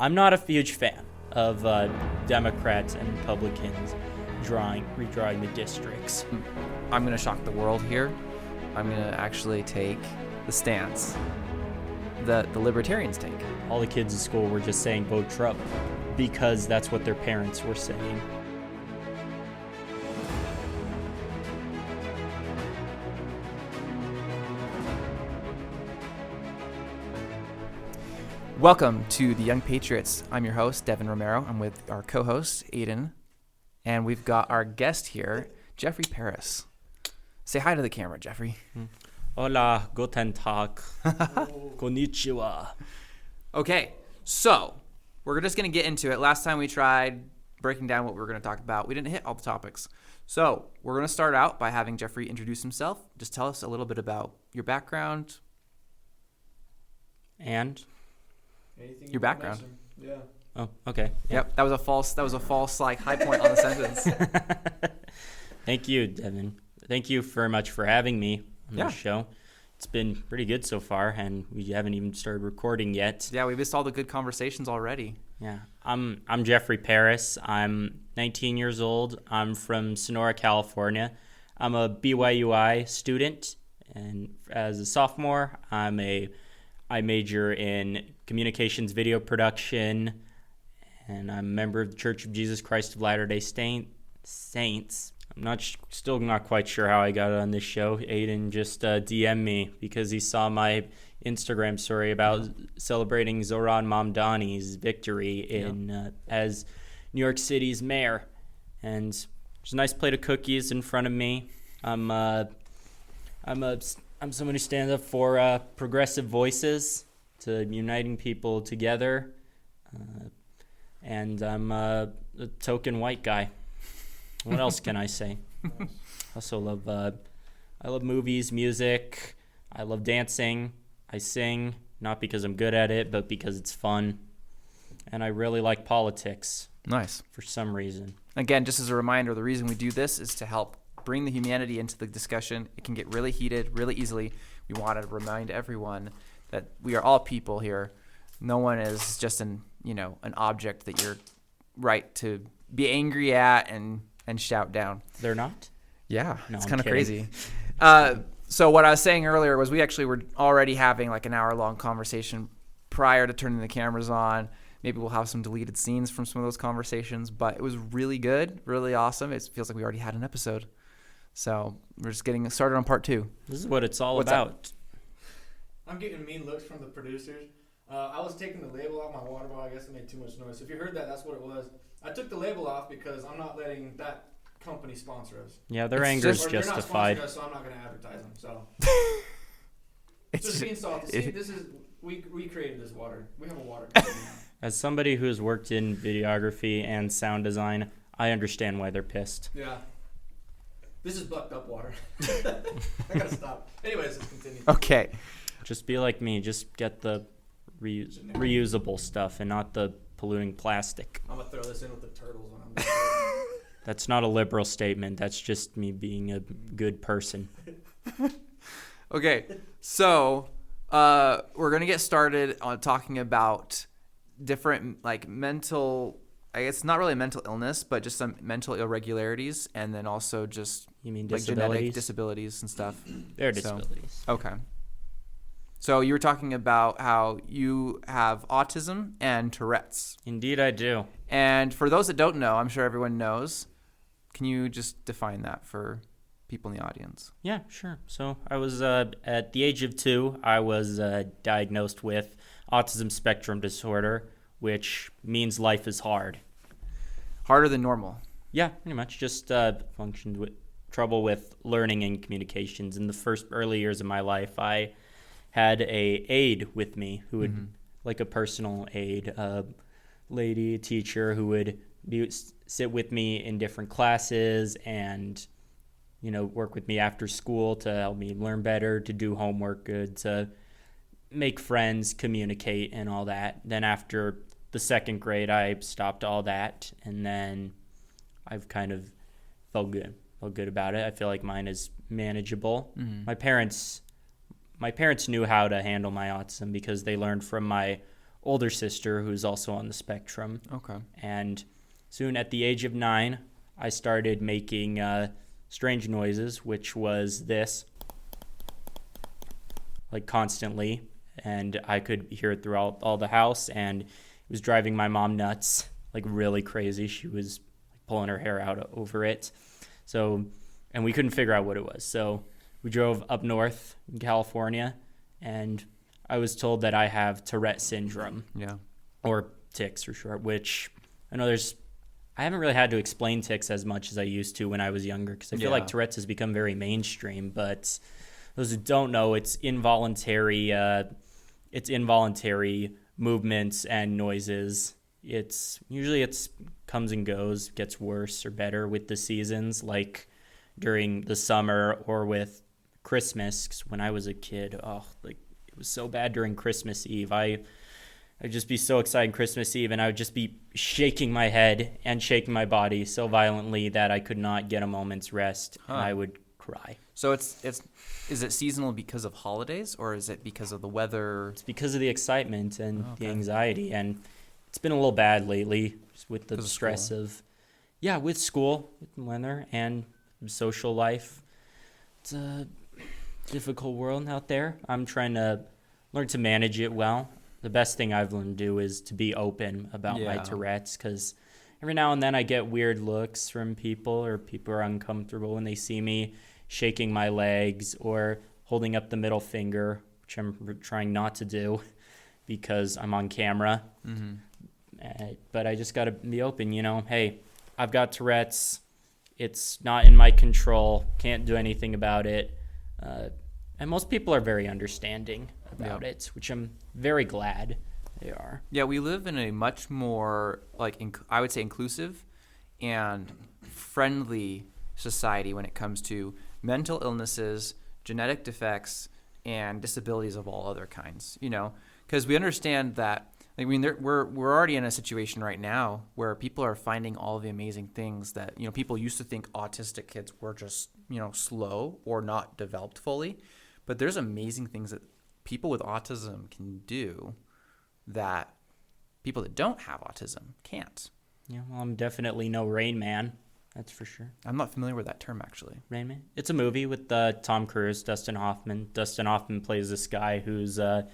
I'm not a huge fan of Democrats and Republicans redrawing the districts. I'm going to shock the world here. I'm going to actually take the stance that the libertarians take. All the kids in school were just saying vote Trump because that's what their parents were saying. Welcome to the Young Patriots. I'm your host, Devin Romero. I'm with our co-host, Aiden. And we've got our guest here, Jeffrey Paris. Say hi to the camera, Jeffrey. Hola, guten Tag, konnichiwa. Okay, so we're just going to get into it. Last time we tried breaking down what we were going to talk about. We didn't hit all the topics. So we're going to start out by having Jeffrey introduce himself. Just tell us a little bit about your background. And? Anything Your background. Yeah. Oh, okay. Yep, that was a false like high point on the sentence. Thank you, Devin. Thank you very much for having me on Yeah. this show. It's been pretty good so far, and we haven't even started recording yet. Yeah, we missed all the good conversations already. Yeah, I'm Jeffrey Paris. I'm 19 years old. I'm from Sonora, California. I'm a BYUI student, and as a sophomore, I major in communications video production, and I'm a member of the Church of Jesus Christ of Latter-day Saints. I'm still not quite sure how I got on this show. Aiden just DM'd me because he saw my Instagram story about celebrating Zohran Mamdani's victory as New York City's mayor, and there's a nice plate of cookies in front of me. I'm someone who stands up for progressive voices, to uniting people together, and I'm a token white guy. What else can I say? I also I love movies, music. I love dancing. I sing, not because I'm good at it, but because it's fun. And I really like politics. Nice. For some reason. Again, just as a reminder, the reason we do this is to help bring the humanity into the discussion. It can get really heated really easily. We want to remind everyone that we are all people here. No one is just an object that you're right to be angry at and shout down. They're not? Yeah, No, it's I'm kind of kidding. crazy. So what I was saying earlier was we actually were already having like an hour-long conversation prior to turning the cameras on. Maybe we'll have some deleted scenes from some of those conversations, but it was really good, really awesome. It feels like we already had an episode. So we're just getting started on part 2. This is what it's all What's about. up? I'm getting mean looks from the producers. I was taking the label off my water bottle. I guess it made too much noise. If you heard that, that's what it was. I took the label off because I'm not letting that company sponsor us. Yeah, their It's anger is Or they're not justified. sponsoring us, so I'm not going to advertise them. So it's just being salty. See, this is we created this water. We have a water company now. As somebody who's worked in videography and sound design, I understand why they're pissed. Yeah. This is bucked up water. I gotta stop. Anyways, let's continue. Okay. Just be like me. Just get the reusable stuff and not the polluting plastic. I'm gonna throw this in with the turtles when I'm done. That's not a liberal statement. That's just me being a good person. Okay. So we're going to get started on talking about different like mental, I guess not really mental illness, but just some mental irregularities, and then also just You mean like disabilities? genetic disabilities and stuff. They're So- disabilities. Okay. So you were talking about how you have autism and Tourette's. Indeed, I do. And for those that don't know, I'm sure everyone knows. Can you just define that for people in the audience? Yeah, sure. So I was at the age of 2, I was diagnosed with autism spectrum disorder, which means life is hard. Harder than normal. Yeah, pretty much. Just functioned with trouble with learning and communications. In the first early years of my life, I had a aide with me who would, like a personal aide, a lady, teacher who would sit with me in different classes and, work with me after school to help me learn better, to do homework good, to make friends, communicate, and all that. Then after the second grade, I stopped all that, and then I've kind of felt good about it. I feel like mine is manageable. My parents knew how to handle my autism because they learned from my older sister who's also on the spectrum. Okay. And soon at the age of 9, I started making strange noises, which was this, like constantly. And I could hear it throughout all the house, and it was driving my mom nuts, like really crazy. She was pulling her hair out over it. So, and we couldn't figure out what it was. So we drove up north in California, and I was told that I have Tourette syndrome. Yeah. Or tics for short, which I know I haven't really had to explain tics as much as I used to when I was younger, because I feel like Tourette's has become very mainstream. But those who don't know, it's involuntary movements and noises. It's comes and goes, gets worse or better with the seasons, like during the summer or with Christmas. 'Cause when I was a kid, it was so bad during Christmas Eve. I'd just be so excited Christmas Eve, and I would just be shaking my head and shaking my body so violently that I could not get a moment's rest, and I would cry. So is it seasonal because of holidays, or is it because of the weather? It's because of the excitement and the anxiety, and it's been a little bad lately just with the stress of with school, with the weather, and social life. It's a difficult world out there. I'm trying to learn to manage it well. The best thing I've learned to do is to be open about my Tourette's, because every now and then I get weird looks from people, or people are uncomfortable when they see me shaking my legs or holding up the middle finger, which I'm trying not to do because I'm on camera. Mm-hmm. But I just got to be open, hey, I've got Tourette's. It's not in my control. Can't do anything about it. And most people are very understanding about it, which I'm very glad they are. Yeah, we live in a much more, I would say, inclusive and friendly society when it comes to mental illnesses, genetic defects, and disabilities of all other kinds. Because we understand that. We're already in a situation right now where people are finding all the amazing things that people used to think autistic kids were just slow or not developed fully, but there's amazing things that people with autism can do that people that don't have autism can't. Yeah, well, I'm definitely no Rain Man. That's for sure. I'm not familiar with that term, actually. Rain Man? It's a movie with Tom Cruise, Dustin Hoffman. Dustin Hoffman plays this guy who's a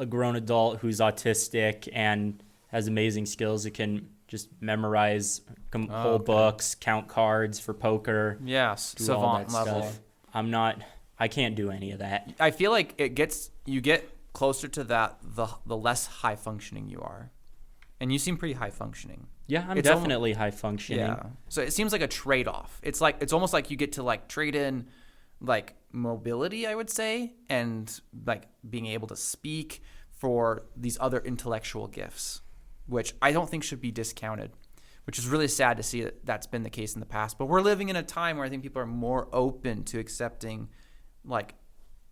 grown adult who's autistic and has amazing skills. It can just memorize whole books, count cards for poker. Yes, do all that savant level. Stuff. I can't do any of that. I feel like you get closer to that the less high functioning you are. And you seem pretty high functioning. Yeah, I'm definitely high functioning. Yeah. So it seems like a trade-off. It's almost like you get to trade in mobility, I would say, and being able to speak for these other intellectual gifts, which I don't think should be discounted, which is really sad to see that that's been the case in the past. But we're living in a time where I think people are more open to accepting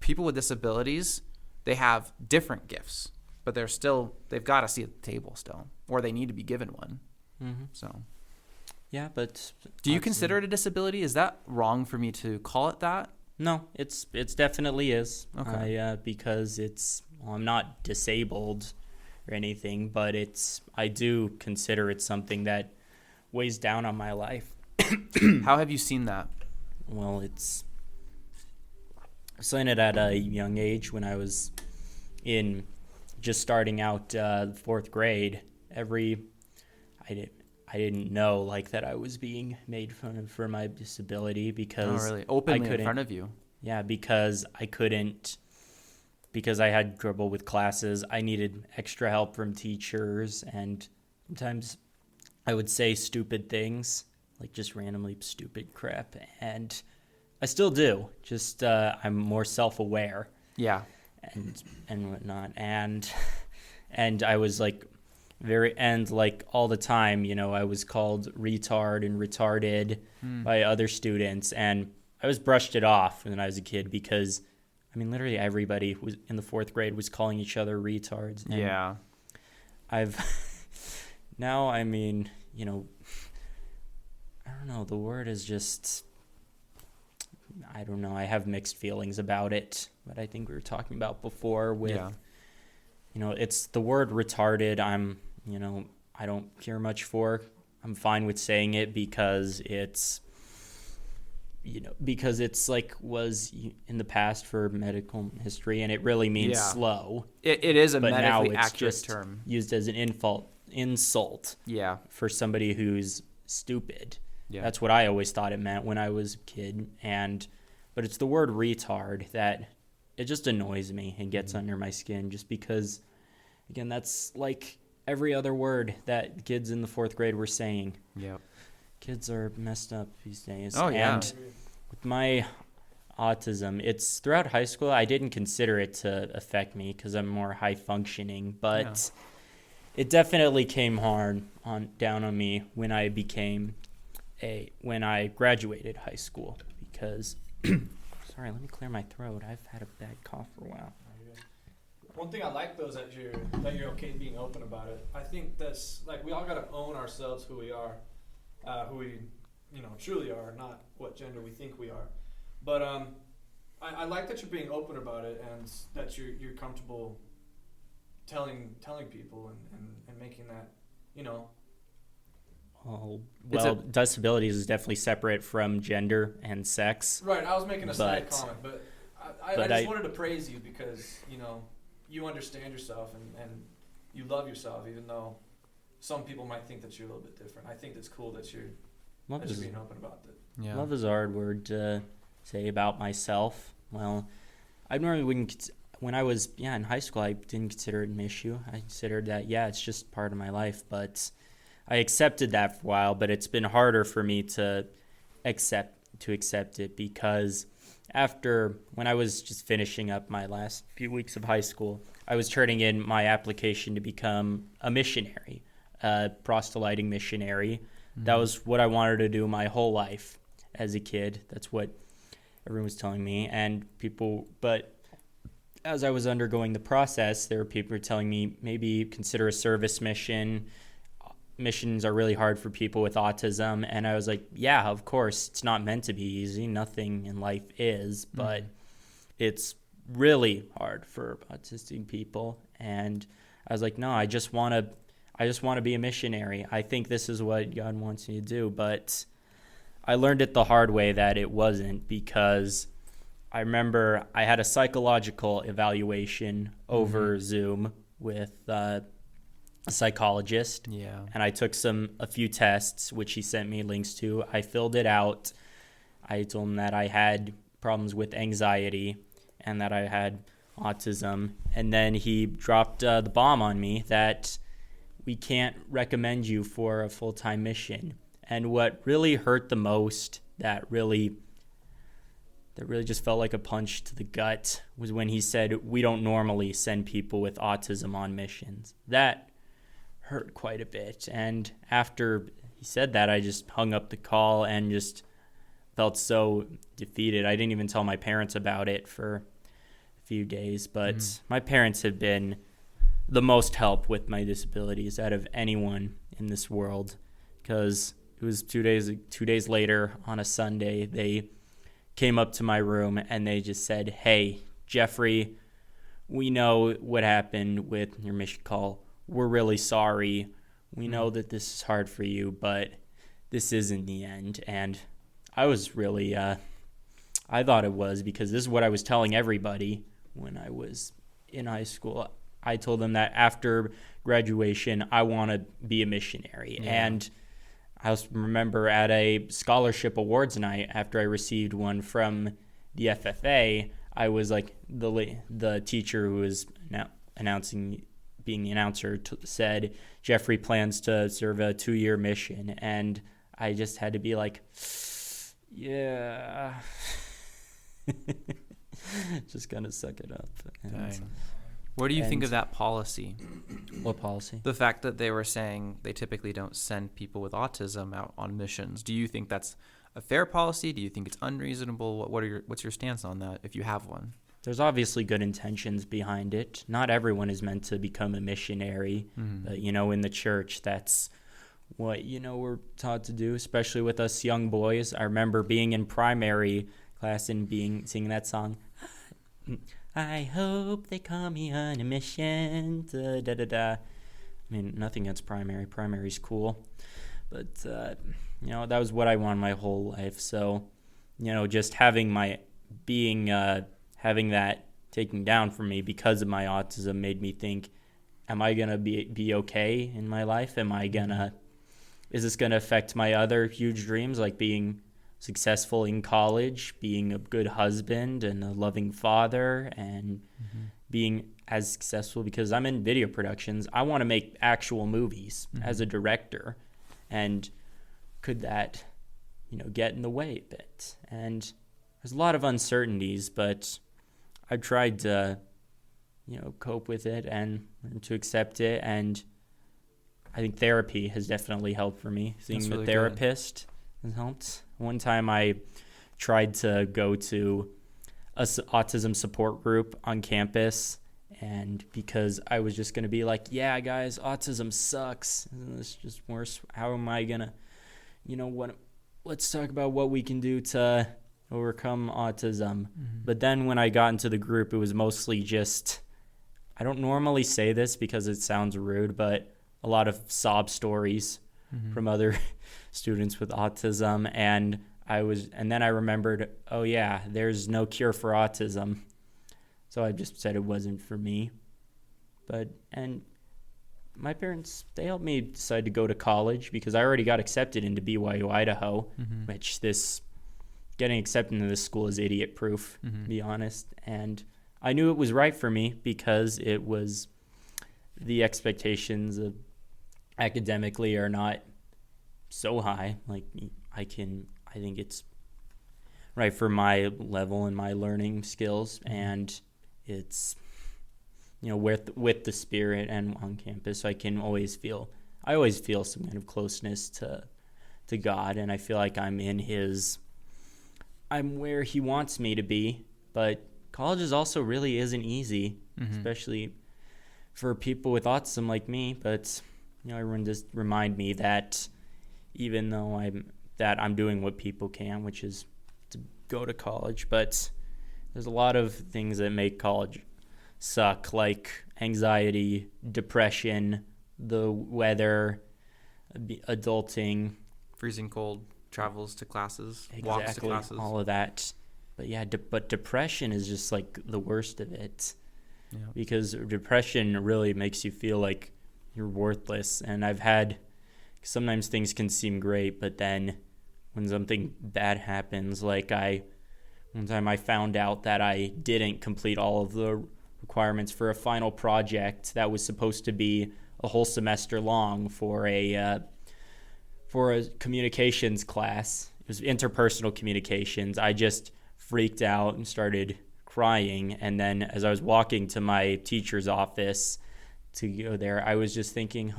people with disabilities. They have different gifts, but they've got a seat at the table still, or they need to be given one. Mm-hmm. So, yeah, but do you consider it a disability? Is that wrong for me to call it that? No, it's definitely is. Okay. Because I'm not disabled or anything, but I do consider it something that weighs down on my life. How have you seen that? Well, I seen it at a young age when I was just starting out fourth grade. I didn't know that I was being made fun of for my disability because really openly in front of you. Yeah, because I had trouble with classes. I needed extra help from teachers, and sometimes I would say stupid things, just randomly stupid crap, and I still do. Just I'm more self-aware. Yeah. And whatnot, and I was all the time, I was called retard and retarded by other students, and I was brushed it off when I was a kid because, literally everybody was in the fourth grade was calling each other retards. And yeah. Now, I don't know, the word is just, I don't know, I have mixed feelings about it, but I think we were talking about before with it's the word retarded. I don't care much for. I'm fine with saying it because it's like was in the past for medical history, and it really means Yeah. slow. It is a But now medically it's accurate just term. used as an insult Yeah. for somebody who's stupid. Yeah. That's what I always thought it meant when I was a kid. But it's the word retard that it just annoys me and gets under my skin, just because, again, that's like every other word that kids in the 4th grade were saying. Yep. Kids are messed up these days. Oh, yeah. And with my autism, it's throughout high school. I didn't consider it to affect me because I'm more high functioning, but it definitely came hard down on me when I graduated high school, because sorry, let me clear my throat. I've had a bad cough for a while. One thing I like though is that you're okay being open about it. I think that's like we all gotta own ourselves, who we are, who we truly are, not what gender we think we are. But I like that you're being open about it and that you're comfortable telling people and making that Well, disabilities is definitely separate from gender and sex. Right. I was making a side comment, but I just wanted to praise you because you understand yourself and you love yourself, even though some people might think that you're a little bit different. I think it's cool that you're being open about that. Yeah. Love is a hard word to say about myself. Well, I normally wouldn't. When I was in high school, I didn't consider it an issue. I considered that it's just part of my life. But I accepted that for a while. But it's been harder for me to accept it, because when I was just finishing up my last few weeks of high school, I was turning in my application to become a missionary, a proselyting missionary. Mm-hmm. That was what I wanted to do my whole life as a kid. That's what everyone was telling me. But as I was undergoing the process, there were people telling me maybe consider a service mission. Missions are really hard for people with autism. And I was like, yeah, of course, it's not meant to be easy. Nothing in life is, but it's really hard for autistic people. And I was like, no, I just want to be a missionary. I think this is what God wants me to do. But I learned it the hard way that it wasn't, because I remember I had a psychological evaluation over Zoom with a psychologist. Yeah. And I took a few tests, which he sent me links to. I filled it out. I told him that I had problems with anxiety and that I had autism. And then he dropped the bomb on me that we can't recommend you for a full-time mission. And what really hurt the most, that really just felt like a punch to the gut, was when he said, we don't normally send people with autism on missions. That hurt quite a bit. And after he said that, I just hung up the call and just felt so defeated. I didn't even tell my parents about it for a few days, but my parents have been the most help with my disabilities out of anyone in this world, because it was 2 days later on a Sunday, they came up to my room and they just said, hey, Jeffrey, we know what happened with your mission call. We're really sorry. We know that this is hard for you, but this isn't the end. And I was really, I thought it was, because this is what I was telling everybody when I was in high school. I told them that after graduation, I want to be a missionary. Yeah. And I also remember at a scholarship awards night, after I received one from the FFA, I was like, the teacher who was being the announcer said, Jeffrey plans to serve a 2-year mission. And I just had to be like, yeah. Just gonna suck it up. What do you think of that policy? What policy? The fact that they were saying they typically don't send people with autism out on missions. Do you think that's a fair policy? Do you think it's unreasonable? What's your stance on that, if you have one? There's obviously good intentions behind it. Not everyone is meant to become a missionary. But, in the church, that's what, we're taught to do, especially with us young boys. I remember being in primary class and singing that song, I hope they call me on a mission. Da, da, da, da. I mean, nothing against primary. Primary's cool. But, that was what I wanted my whole life. So, just having having that taken down from me because of my autism made me think, am I going to be okay in my life? Is this going to affect my other huge dreams, like being successful in college, being a good husband and a loving father, and being as successful? Because I'm in video productions. I want to make actual movies as a director. And could that, get in the way a bit? And there's a lot of uncertainties, but I've tried to, cope with it and learn to accept it. And I think therapy has definitely helped for me. Seeing a therapist has helped. One time I tried to go to a autism support group on campus, and because I was just going to be like, yeah, guys, autism sucks. It's just worse. How am I going to, let's talk about what we can do to overcome autism. But then when I got into the group, it was mostly just, I don't normally say this because it sounds rude, but a lot of sob stories from other students with autism. And then I remembered, oh yeah, there's no cure for autism. So I just said it wasn't for me. And my parents, they helped me decide to go to college because I already got accepted into BYU Idaho, which getting accepted into this school is idiot proof, to be honest. And I knew it was right for me because it was, the expectations of academically are not so high. Like I think it's right for my level and my learning skills, and it's with the spirit and on campus, I always feel some kind of closeness to God, and I feel like I'm where he wants me to be. But college is also really isn't easy, especially for people with autism like me. But everyone just remind me that even though I'm doing what people can, which is to go to college, but there's a lot of things that make college suck, like anxiety, depression, the weather, adulting, freezing cold, travels to classes, walks to classes, all of that. But yeah, but depression is just like the worst of it, because depression really makes you feel like you're worthless. And sometimes things can seem great, but then when something bad happens, like one time I found out that I didn't complete all of the requirements for a final project that was supposed to be a whole semester long for a communications class. It was interpersonal communications. I just freaked out and started crying. And then as I was walking to my teacher's office to go there, I was just thinking,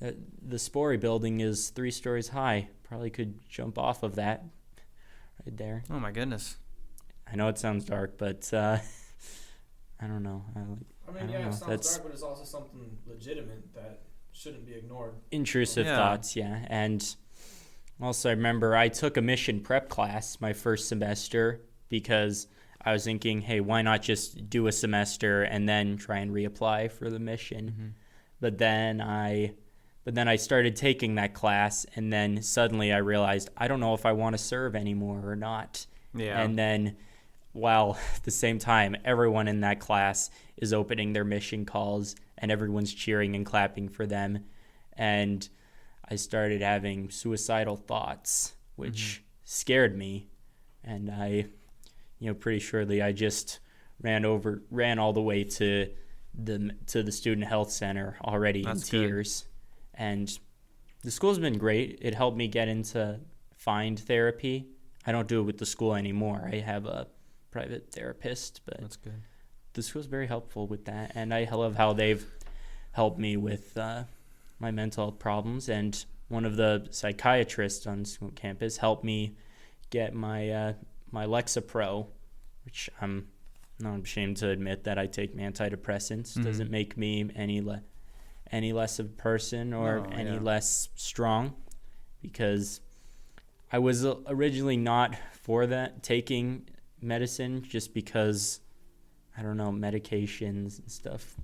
the Spory building is 3 stories high. Probably could jump off of that right there. Oh my goodness. I know it sounds dark, but I don't know. It sounds dark, but it's also something legitimate that shouldn't be ignored. Intrusive thoughts, yeah. And also, I remember I took a mission prep class my first semester because I was thinking, hey, why not just do a semester and then try and reapply for the mission? But then I started taking that class, and then suddenly I realized I don't know if I want to serve anymore or not. Yeah. And then while at the same time everyone in that class is opening their mission calls and everyone's cheering and clapping for them, and I started having suicidal thoughts, which scared me, and I pretty surely I just ran all the way to the student health center already. That's in tears. Good. And the school's been great. It helped me get into find therapy. I don't do it with the school anymore. I have a private therapist, but that's good. The school's very helpful with that, and I love how they've helped me with my mental health problems. And one of the psychiatrists on school campus helped me get my Lexapro, which I'm not ashamed to admit that I take antidepressants. Doesn't make me any less of a person or any less strong, because I was originally not for that, taking medicine, just because I don't know, medications and stuff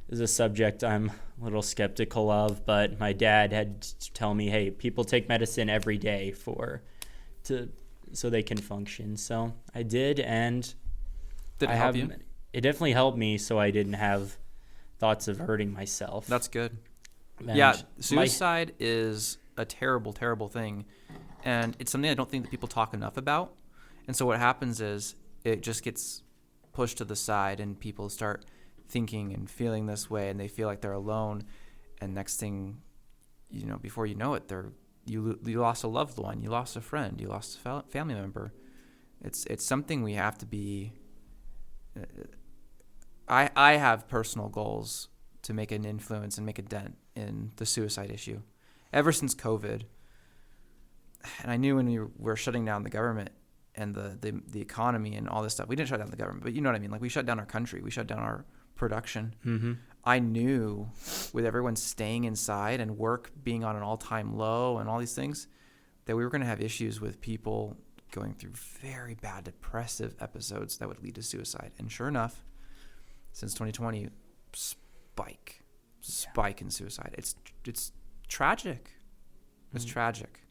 is a subject I'm a little skeptical of, but my dad had to tell me, hey, people take medicine every day so they can function. So I did, and Did it help you? It definitely helped me, so I didn't have thoughts of hurting myself. That's good. And Yeah, suicide is a terrible, terrible thing, and it's something I don't think that people talk enough about. And so what happens is it just gets pushed to the side, and people start thinking and feeling this way, and they feel like they're alone. And next thing, before you know it, you lost a loved one, you lost a friend, you lost a family member. It's something we have to be. I have personal goals to make an influence and make a dent in the suicide issue. Ever since COVID, and I knew when we were shutting down the government and the economy and all this stuff, we didn't shut down the government, but you know what I mean. Like, we shut down our country, we shut down our production. Mm-hmm. I knew with everyone staying inside and work being on an all-time low and all these things, that we were going to have issues with people going through very bad depressive episodes that would lead to suicide. And sure enough, since 2020, spike in suicide. It's tragic. It's tragic.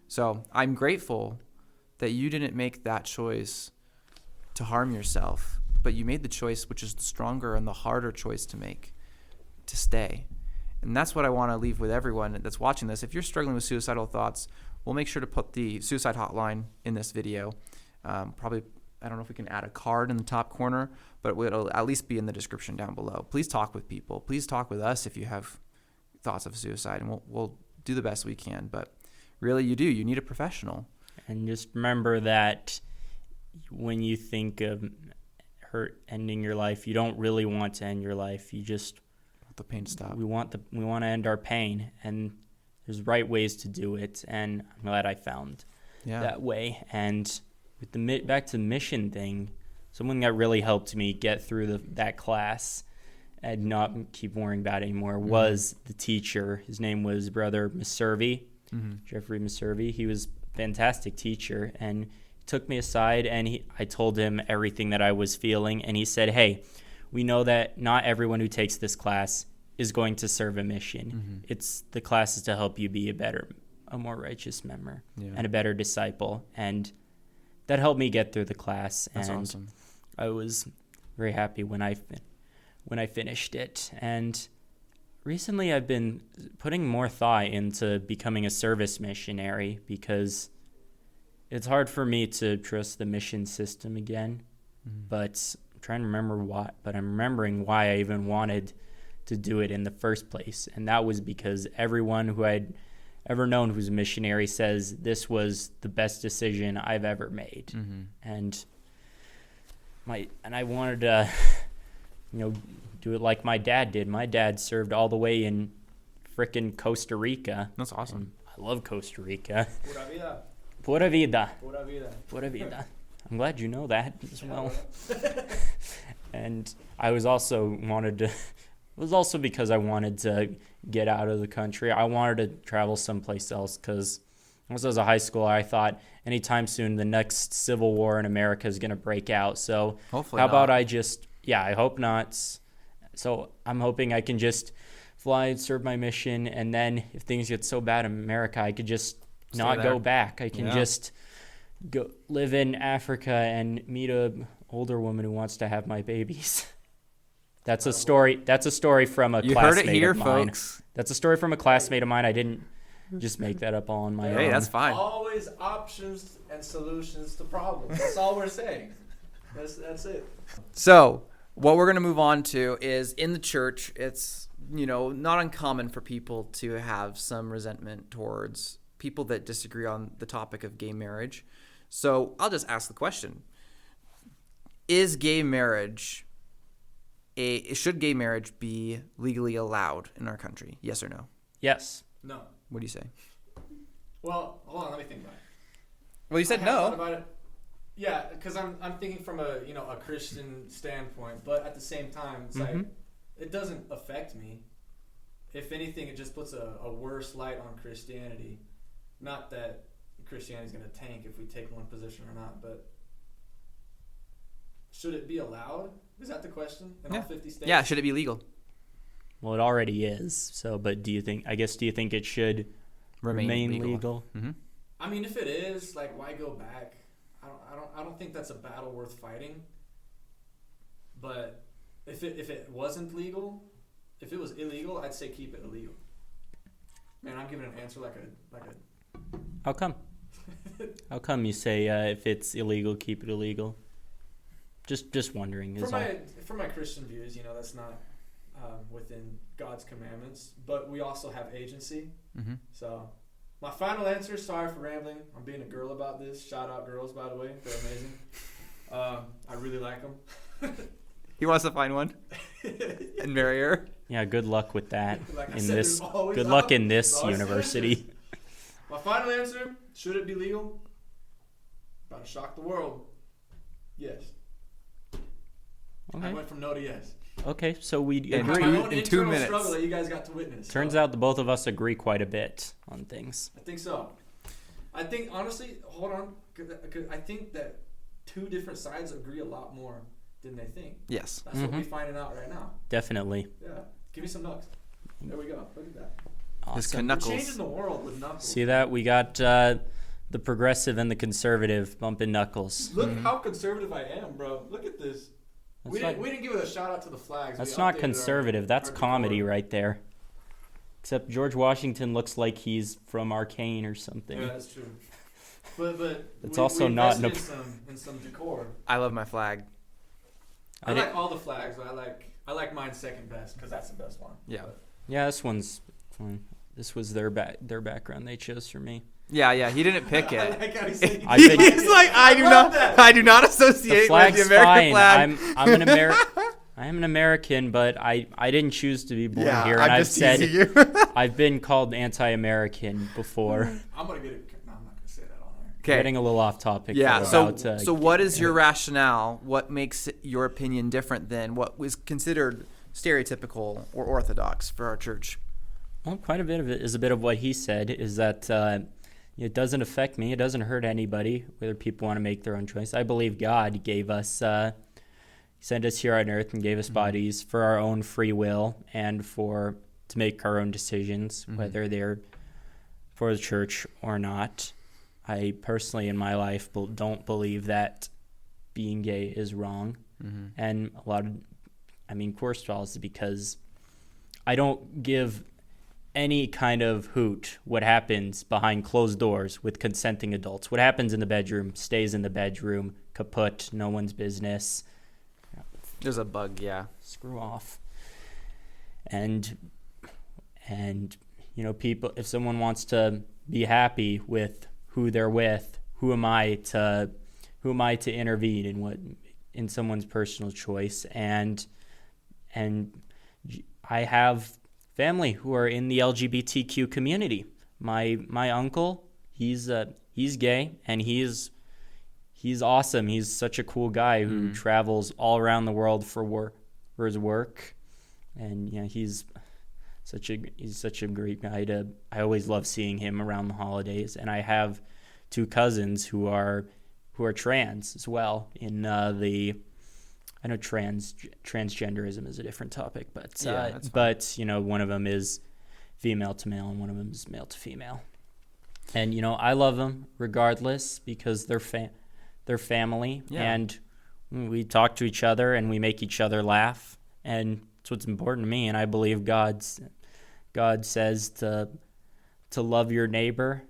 So I'm grateful that you didn't make that choice to harm yourself, but you made the choice, which is the stronger and the harder choice to make, to stay. And that's what I want to leave with everyone that's watching this. If you're struggling with suicidal thoughts, we'll make sure to put the suicide hotline in this video. Probably, I don't know if we can add a card in the top corner, but it'll at least be in the description down below. Please talk with people. Please talk with us if you have thoughts of suicide, and we'll do the best we can. But really, you need a professional. And just remember that when you think of ending your life, you don't really want to end your life. You just want the pain to stop. We want to end our pain, and there's right ways to do it. And I'm glad I found that way. And with back to the mission thing, someone that really helped me get through that class and not keep worrying about it anymore was the teacher. His name was Brother Maservi, Jeffrey Maservi. He was a fantastic teacher, and he took me aside, and I told him everything that I was feeling, and he said, hey, we know that not everyone who takes this class is going to serve a mission. The class is to help you be a more righteous member and a better disciple. And that helped me get through the class. That's and awesome. I was very happy when I finished it. And recently I've been putting more thought into becoming a service missionary, because it's hard for me to trust the mission system again. But I'm trying to remember why. But I'm remembering why I even wanted to do it in the first place. And that was because everyone who I'd ever known who's a missionary says this was the best decision I've ever made. And I wanted to do it like my dad did. My dad served all the way in frickin' Costa Rica. That's awesome. I love Costa Rica. Pura vida. Pura vida. Pura vida. Pura vida. I'm glad you know that as well. And I was also because I wanted to get out of the country. I wanted to travel someplace else, because once I was in high school, I thought anytime soon the next civil war in America is going to break out. So hopefully how about not. I hope not. So I'm hoping I can just fly and serve my mission, and then if things get so bad in America, I could just not go back. I can just go live in Africa and meet a older woman who wants to have my babies. That's a story from a classmate of mine. You heard it here, folks. That's a story from a classmate of mine. I didn't just make that up all on my own. Hey, that's fine. Always options and solutions to problems. That's all we're saying. That's it. So what we're going to move on to is, in the church, it's not uncommon for people to have some resentment towards people that disagree on the topic of gay marriage. So I'll just ask the question: should gay marriage be legally allowed in our country? Yes or no? Yes. No. What do you say? Well, hold on. Let me think about it. Well, you said I haven't thought no. about it. Yeah, because I'm thinking from a Christian standpoint, but at the same time, it's like it doesn't affect me. If anything, it just puts a worse light on Christianity. Not that Christianity's going to tank if we take one position or not, but should it be allowed? Is that the question in all 50 states? Yeah, should it be legal? Well, it already is. So, but do you think it should remain legal? Mm-hmm. I mean, if it is, like, why go back? I don't think that's a battle worth fighting. But if it wasn't legal, if it was illegal, I'd say keep it illegal. Man, I'm giving an answer like a. How come? How come you say if it's illegal, keep it illegal? Just wondering. For my Christian views, that's not within God's commandments, but we also have agency. Mm-hmm. So, my final answer. Sorry for rambling. I'm being a girl about this. Shout out girls, by the way. They're amazing. I really like them. He wants to find one and marry her. Yeah, good luck with that. Like I in said, this, there's always good luck in there's this always university. answers. My final answer: should it be legal? About to shock the world. Yes. Okay. I went from no to yes. Okay, so we And agree. My own in 2 internal minutes. struggle that you guys got to witness. Turns out the both of us agree quite a bit on things. I think so. I think, honestly, hold on. 'Cause I think that two different sides agree a lot more than they think. Yes. That's what we're finding out right now. Definitely. Yeah. Give me some knucks. There we go. Look at that. His Awesome. We're knuckles. changing the world with knuckles. See that? We got the progressive and the conservative bumping knuckles. Look how conservative I am, bro. Look at this. We That's didn't give it a shout out to the flags. That's We not updated conservative. That's our comedy decor. right there. Except George Washington looks like he's from Arcane or something. Yeah, that's true. But It's also not invested in some decor. I love my flag. I like all the flags, but I like mine second best because that's the best one. Yeah. Yeah, this one's fine. This was their background they chose for me. Yeah. He didn't pick I it. like how he's saying I think- He's like, I do not The associate with flag's the American fine. flag. I'm an I am an American, but I didn't choose to be born here, and I'm I've just said teasing you. I've been called anti-American before. I'm gonna get it. No, I'm not gonna say that on there. Okay. Getting a little off topic. Yeah. though, So, about, so what is your rationale? What makes your opinion different than what was considered stereotypical or orthodox for our church? Well, quite a bit of it is a bit of what he said, is that it doesn't affect me. It doesn't hurt anybody, whether people want to make their own choice. I believe God gave us, he sent us here on earth and gave us bodies for our own free will and to make our own decisions, whether they're for the church or not. I personally, in my life, don't believe that being gay is wrong. And first of all, is because I don't give any kind of hoot what happens behind closed doors with consenting adults. What happens in the bedroom stays in the bedroom, kaput, no one's business. There's a bug, yeah. Screw off. And people, if someone wants to be happy with who they're with, who am I to intervene in someone's personal choice? And I have family who are in the LGBTQ community. My uncle, he's gay, and he's awesome. He's such a cool guy who travels all around the world for his work, and he's such a great guy. I always love seeing him around the holidays. And I have two cousins who are trans as well. I know transgenderism is a different topic, but one of them is female to male and one of them is male to female. And I love them regardless because they're family, and we talk to each other and we make each other laugh, and it's what's important to me. And I believe God says to love your neighbor.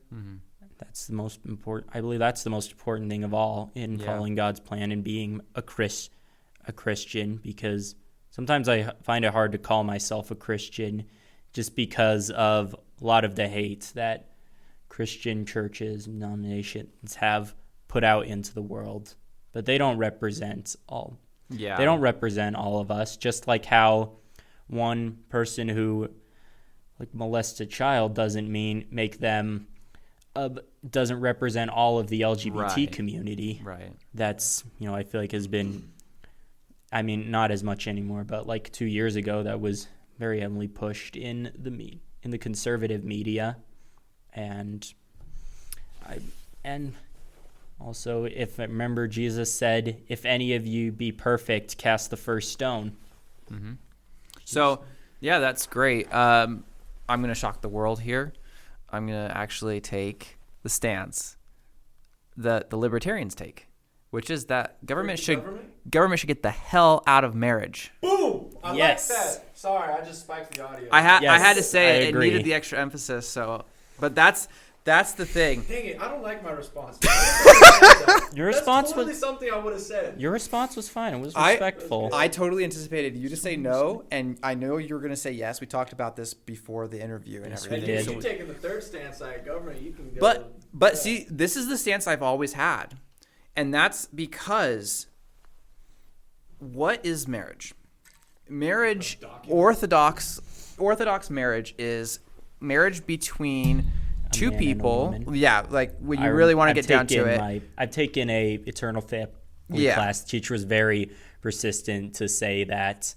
That's the most important. I believe that's the most important thing of all in following God's plan and being a Christian, because sometimes I find it hard to call myself a Christian just because of a lot of the hate that Christian churches and denominations have put out into the world. But they don't represent all. Yeah. They don't represent all of us, just like how one person who molest a child doesn't make them doesn't represent all of the LGBT community. Right. That's, I feel like has been, not as much anymore, but 2 years ago, that was very heavily pushed in the conservative media. And Also, if I remember, Jesus said, "If any of you be perfect, cast the first stone." Mm-hmm. So, yeah, that's great. I'm going to shock the world here. I'm going to actually take the stance that the libertarians take, which is that government should get the hell out of marriage. Boom! I Yes. like that. Sorry, I just spiked the audio. I had Yes, to say it agree. needed the extra emphasis. So, but that's the thing. Dang it, I don't like my response. Your response That's totally was something I would have said. your response was fine. It was respectful. I totally anticipated you to say no, and I know you were going to say yes. We talked about this before the interview and Yes, everything. we If did. you're taking the third stance like government, you can go. But yeah. see, this is the stance I've always had, and that's because what is marriage? Marriage, orthodox marriage is marriage between two man and a people. woman. Yeah, like when you really want to get down to it. I've taken a eternal family Yeah. class. The teacher was very persistent to say that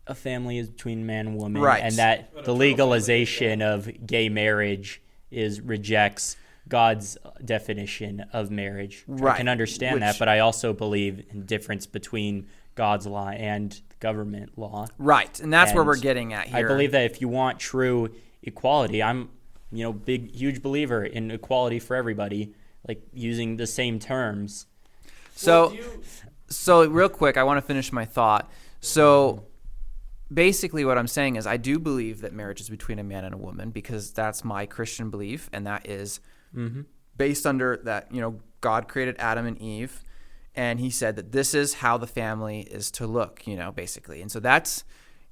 a family is between man and woman, Right. and that the legalization of gay marriage rejects God's definition of marriage. Right. I can understand Which- that, but I also believe in difference between God's law and government law. Right, and that's where And we're getting at here. I believe that if you want true equality, I'm, huge believer in equality for everybody, like using the same terms. So, Well, do you- so real quick, I want to finish my thought. So, basically, what I'm saying is, I do believe that marriage is between a man and a woman because that's my Christian belief, and that is based under that. God created Adam and Eve, and He said that this is how the family is to look. Basically, and so that's.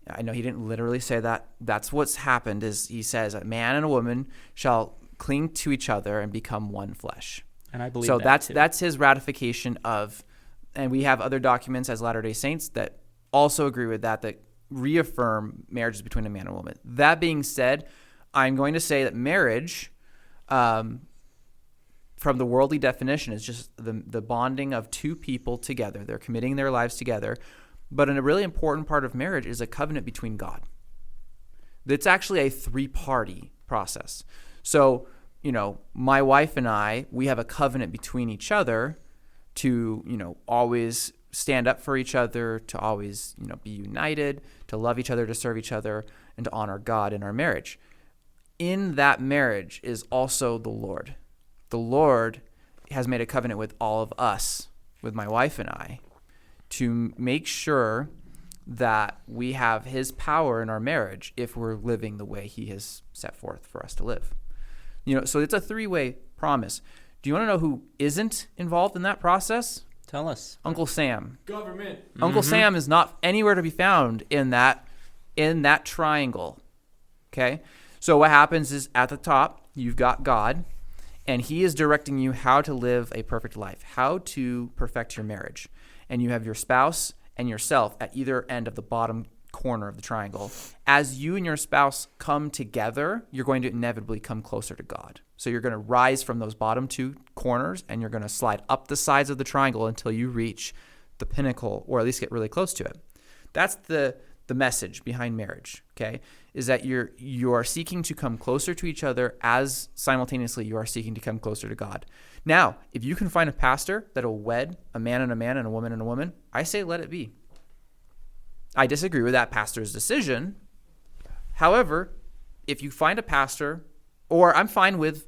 I know He didn't literally say that. That's what's happened. Is He says a man and a woman shall cling to each other and become one flesh. And I believe So that that's too. that's His ratification of, and we have other documents as Latter-day Saints that also agree with that reaffirm marriage is between a man and a woman. That being said, I'm going to say that marriage, from the worldly definition, is just the bonding of two people together. They're committing their lives together. But a really important part of marriage is a covenant between God. It's actually a three-party process. So, my wife and I, we have a covenant between each other to, always stand up for each other, to always, be united, to love each other, to serve each other, and to honor God in our marriage. In that marriage is also the Lord. The Lord has made a covenant with all of us, with my wife and I, to make sure that we have His power in our marriage if we're living the way He has set forth for us to live. So it's a three-way promise. Do you want to know who isn't involved in that process? Tell us. Uncle Sam. government. Uncle Sam is not anywhere to be found in that triangle. Okay? So what happens is at the top, you've got God, and He is directing you how to live a perfect life, how to perfect your marriage. And you have your spouse and yourself at either end of the bottom corner of the triangle. As you and your spouse come together, you're going to inevitably come closer to God. So you're going to rise from those bottom two corners, and you're going to slide up the sides of the triangle until you reach the pinnacle, or at least get really close to it. That's the message behind marriage, okay? Is that you are seeking to come closer to each other as simultaneously you are seeking to come closer to God. Now, if you can find a pastor that will wed a man and a woman and a woman, I say let it be. I disagree with that pastor's decision. However, if you find a pastor, or I'm fine with,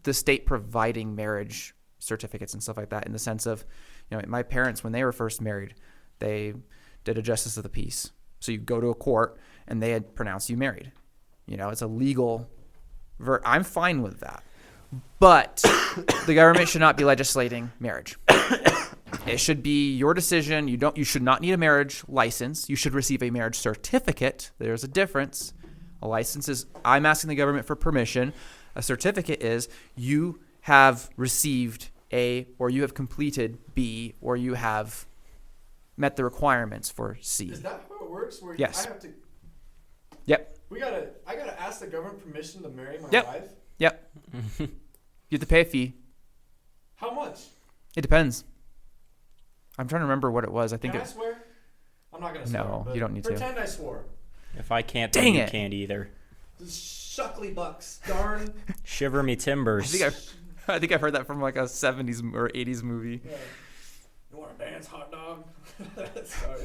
the state providing marriage certificates and stuff like that, in the sense of, my parents, when they were first married, they did a justice of the peace. So you go to a court and they had pronounced you married. It's a legal I'm fine with that. But the government should not be legislating marriage. It should be your decision. You should not need a marriage license. You should receive a marriage certificate. There's a difference. A license is I'm asking the government for permission. A certificate is you have received A, or you have completed B, or you have met the requirements for C. Is that how it works? Where Yes. I have to. Yep. I gotta ask the government permission to marry my Yep. wife. Yep. You have to pay a fee. How much? It depends. I'm trying to remember what it was. I think Can I it. swear? I'm not gonna swear. No, but you don't need to. Pretend I swore. If I can't, Dang then you it. can't either. The shuckly bucks. Darn. Shiver me timbers. I think I think I've heard that from like a 70s or 80s movie. Yeah. You want to dance, hot dog? Sorry.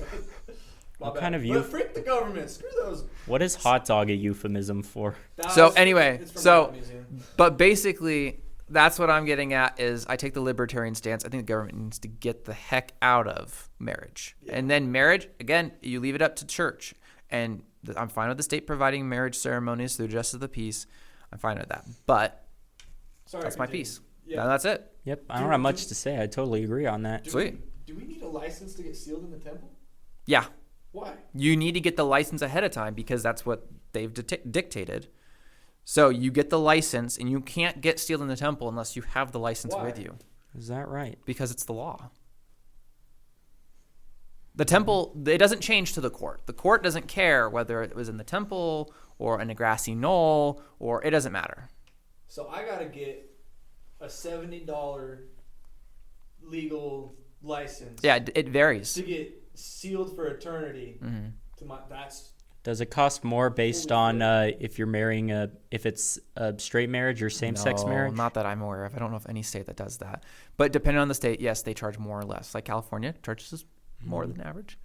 What kind of But frick the government. Screw those. What is hot dog a euphemism for? But basically, that's what I'm getting at is I take the libertarian stance. I think the government needs to get the heck out of marriage. Yeah. And then marriage, again, you leave it up to church. And I'm fine with the state providing marriage ceremonies through justice of the peace. I'm fine with that. But that's my piece. Yeah. That's it. Yep. I don't have much to say. I totally agree on that. Sweet. Do we need a license to get sealed in the temple? Yeah. Why? You need to get the license ahead of time because that's what they've dictated. So you get the license, and you can't get sealed in the temple unless you have the license with you. Is that right? Because it's the law. The temple, it doesn't change to the court. The court doesn't care whether it was in the temple or in a grassy knoll, or it doesn't matter. So I got to get a $70 legal license. Yeah, it varies. To get sealed for eternity. Mm-hmm. Does it cost more based on if you're marrying if it's a straight marriage or same-sex marriage? Not that I'm aware of. I don't know of any state that does that. But depending on the state, yes, they charge more or less. Like California charges more than average,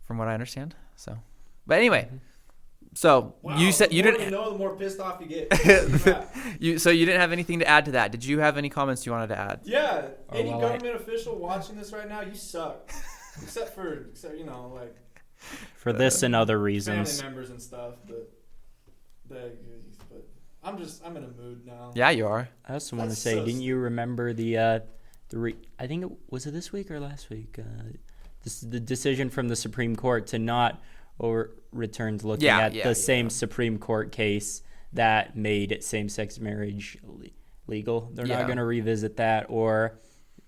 from what I understand. So, but anyway, so you said you didn't know. The more pissed off you get. So you didn't have anything to add to that. Did you have any comments you wanted to add? Yeah. Any government official watching this right now, you suck. except for this and other reasons. Family members and stuff, but I'm in a mood now. Yeah, you are. I also want to say, didn't you remember I think was it this week or last week? The decision from the Supreme Court to not overturn looking at the same Supreme Court case that made same-sex marriage legal. They're not going to revisit that or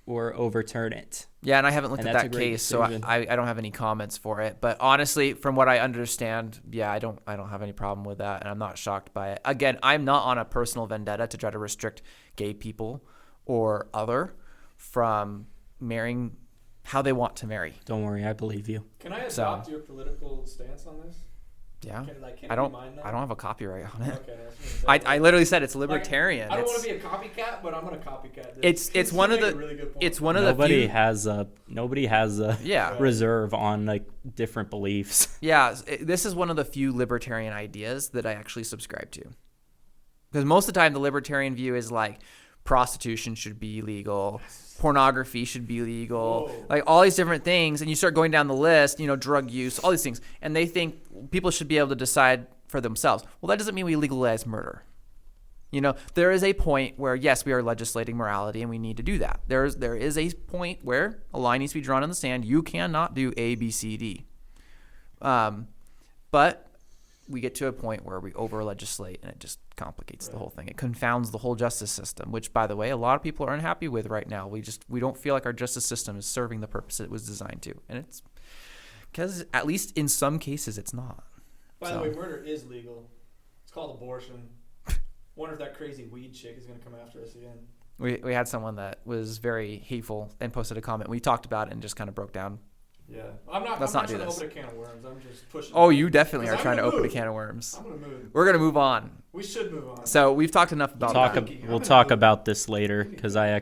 overturn it. Yeah, and I haven't looked at that case, decision. So I don't have any comments for it. But honestly, from what I understand, I don't have any problem with that, and I'm not shocked by it. Again, I'm not on a personal vendetta to try to restrict gay people or other from marrying how they want to marry. Don't worry, I believe you. Can I adopt your political stance on this? Yeah. Can I don't have a copyright on it. Okay. I literally said it's libertarian. I don't want to be a copycat, but I'm going to copycat this. It's one of the really good point. It's one of nobody the few, nobody has a reserve on different beliefs. Yeah, this is one of the few libertarian ideas that I actually subscribe to. Because most of the time the libertarian view is like prostitution should be legal, pornography should be legal, like all these different things, and you start going down the list, drug use, all these things, and they think people should be able to decide for themselves. Well, that doesn't mean we legalize murder. There is a point where, yes, we are legislating morality, and we need to do that. There is a point where a line needs to be drawn in the sand. You cannot do A, B, C, D. But we get to a point where we over-legislate, and it just complicates the whole thing. It confounds the whole justice system, which, by the way, a lot of people are unhappy with right now. We don't feel like our justice system is serving the purpose it was designed to, and it's because, at least in some cases, it's not. By the way, murder is legal. It's called abortion. Wonder if that crazy weed chick is going to come after us again. We had someone that was very hateful and posted a comment. We talked about it and just kind of broke down. Yeah, I'm not trying to open a can of worms. I'm just pushing. Oh, you definitely are trying to open a can of worms. I'm gonna move. We're gonna move on. We should move on. So we've talked enough about. We'll talk about this later because I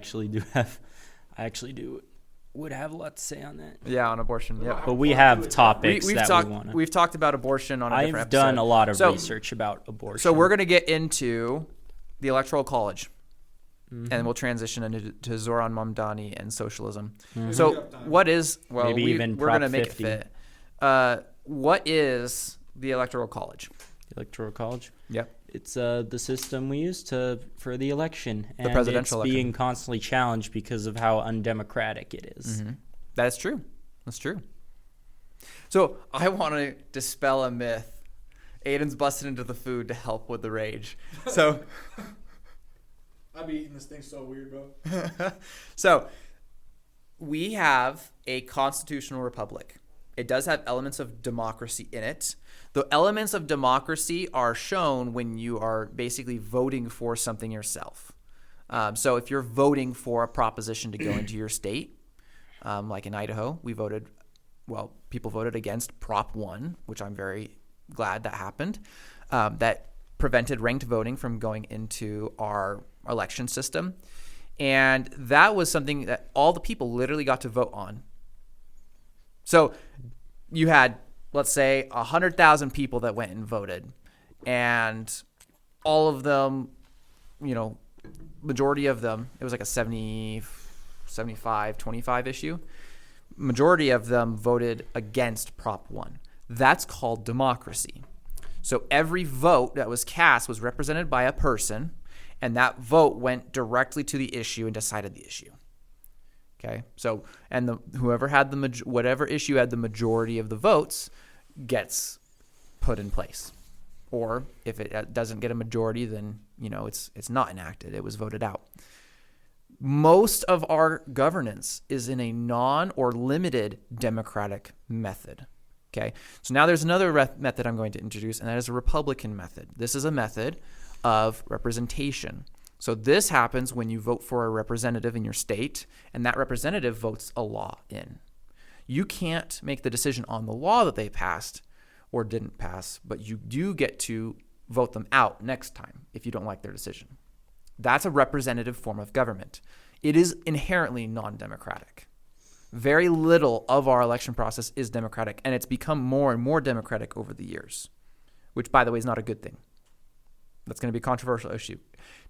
would have a lot to say on that. Yeah, on abortion. Yeah, but we have topics we want to. We've talked about abortion on a different episode. I've done a lot of research about abortion. So we're gonna get into the Electoral College. Mm-hmm. And we'll transition into Zohran Mamdani and socialism. Mm-hmm. So what is, we're going to make it fit. What is the Electoral College? The Electoral College? Yep. It's the system we use for the election. The presidential election. It's being constantly challenged because of how undemocratic it is. Mm-hmm. That is true. That's true. So I want to dispel a myth. Aiden's busted into the food to help with the rage. So... I'd be eating this thing so weird, bro. So, we have a constitutional republic. It does have elements of democracy in it. The elements of democracy are shown when you are basically voting for something yourself. So, if you're voting for a proposition to go into your state, like in Idaho, people voted against Prop 1, which I'm very glad that happened. That prevented ranked voting from going into our election system. And that was something that all the people literally got to vote on. So you had, let's say, 100,000 people that went and voted, and all of them, majority of them, it was like a 75-25 issue. Majority of them voted against Prop 1. That's called democracy. So every vote that was cast was represented by a person, and that vote went directly to the issue and decided the issue. Okay, so whoever had whatever issue had the majority of the votes gets put in place, or if it doesn't get a majority, then it's not enacted. It was voted out. Most of our governance is in a non or limited democratic method. Okay, so now there's another method I'm going to introduce, and that is a Republican method. This is a method of representation. So this happens when you vote for a representative in your state, and that representative votes a law in. You can't make the decision on the law that they passed or didn't pass, but you do get to vote them out next time if you don't like their decision. That's a representative form of government. It is inherently non-democratic. Very little of our election process is democratic, and it's become more and more democratic over the years, which, by the way, is not a good thing. That's going to be a controversial issue.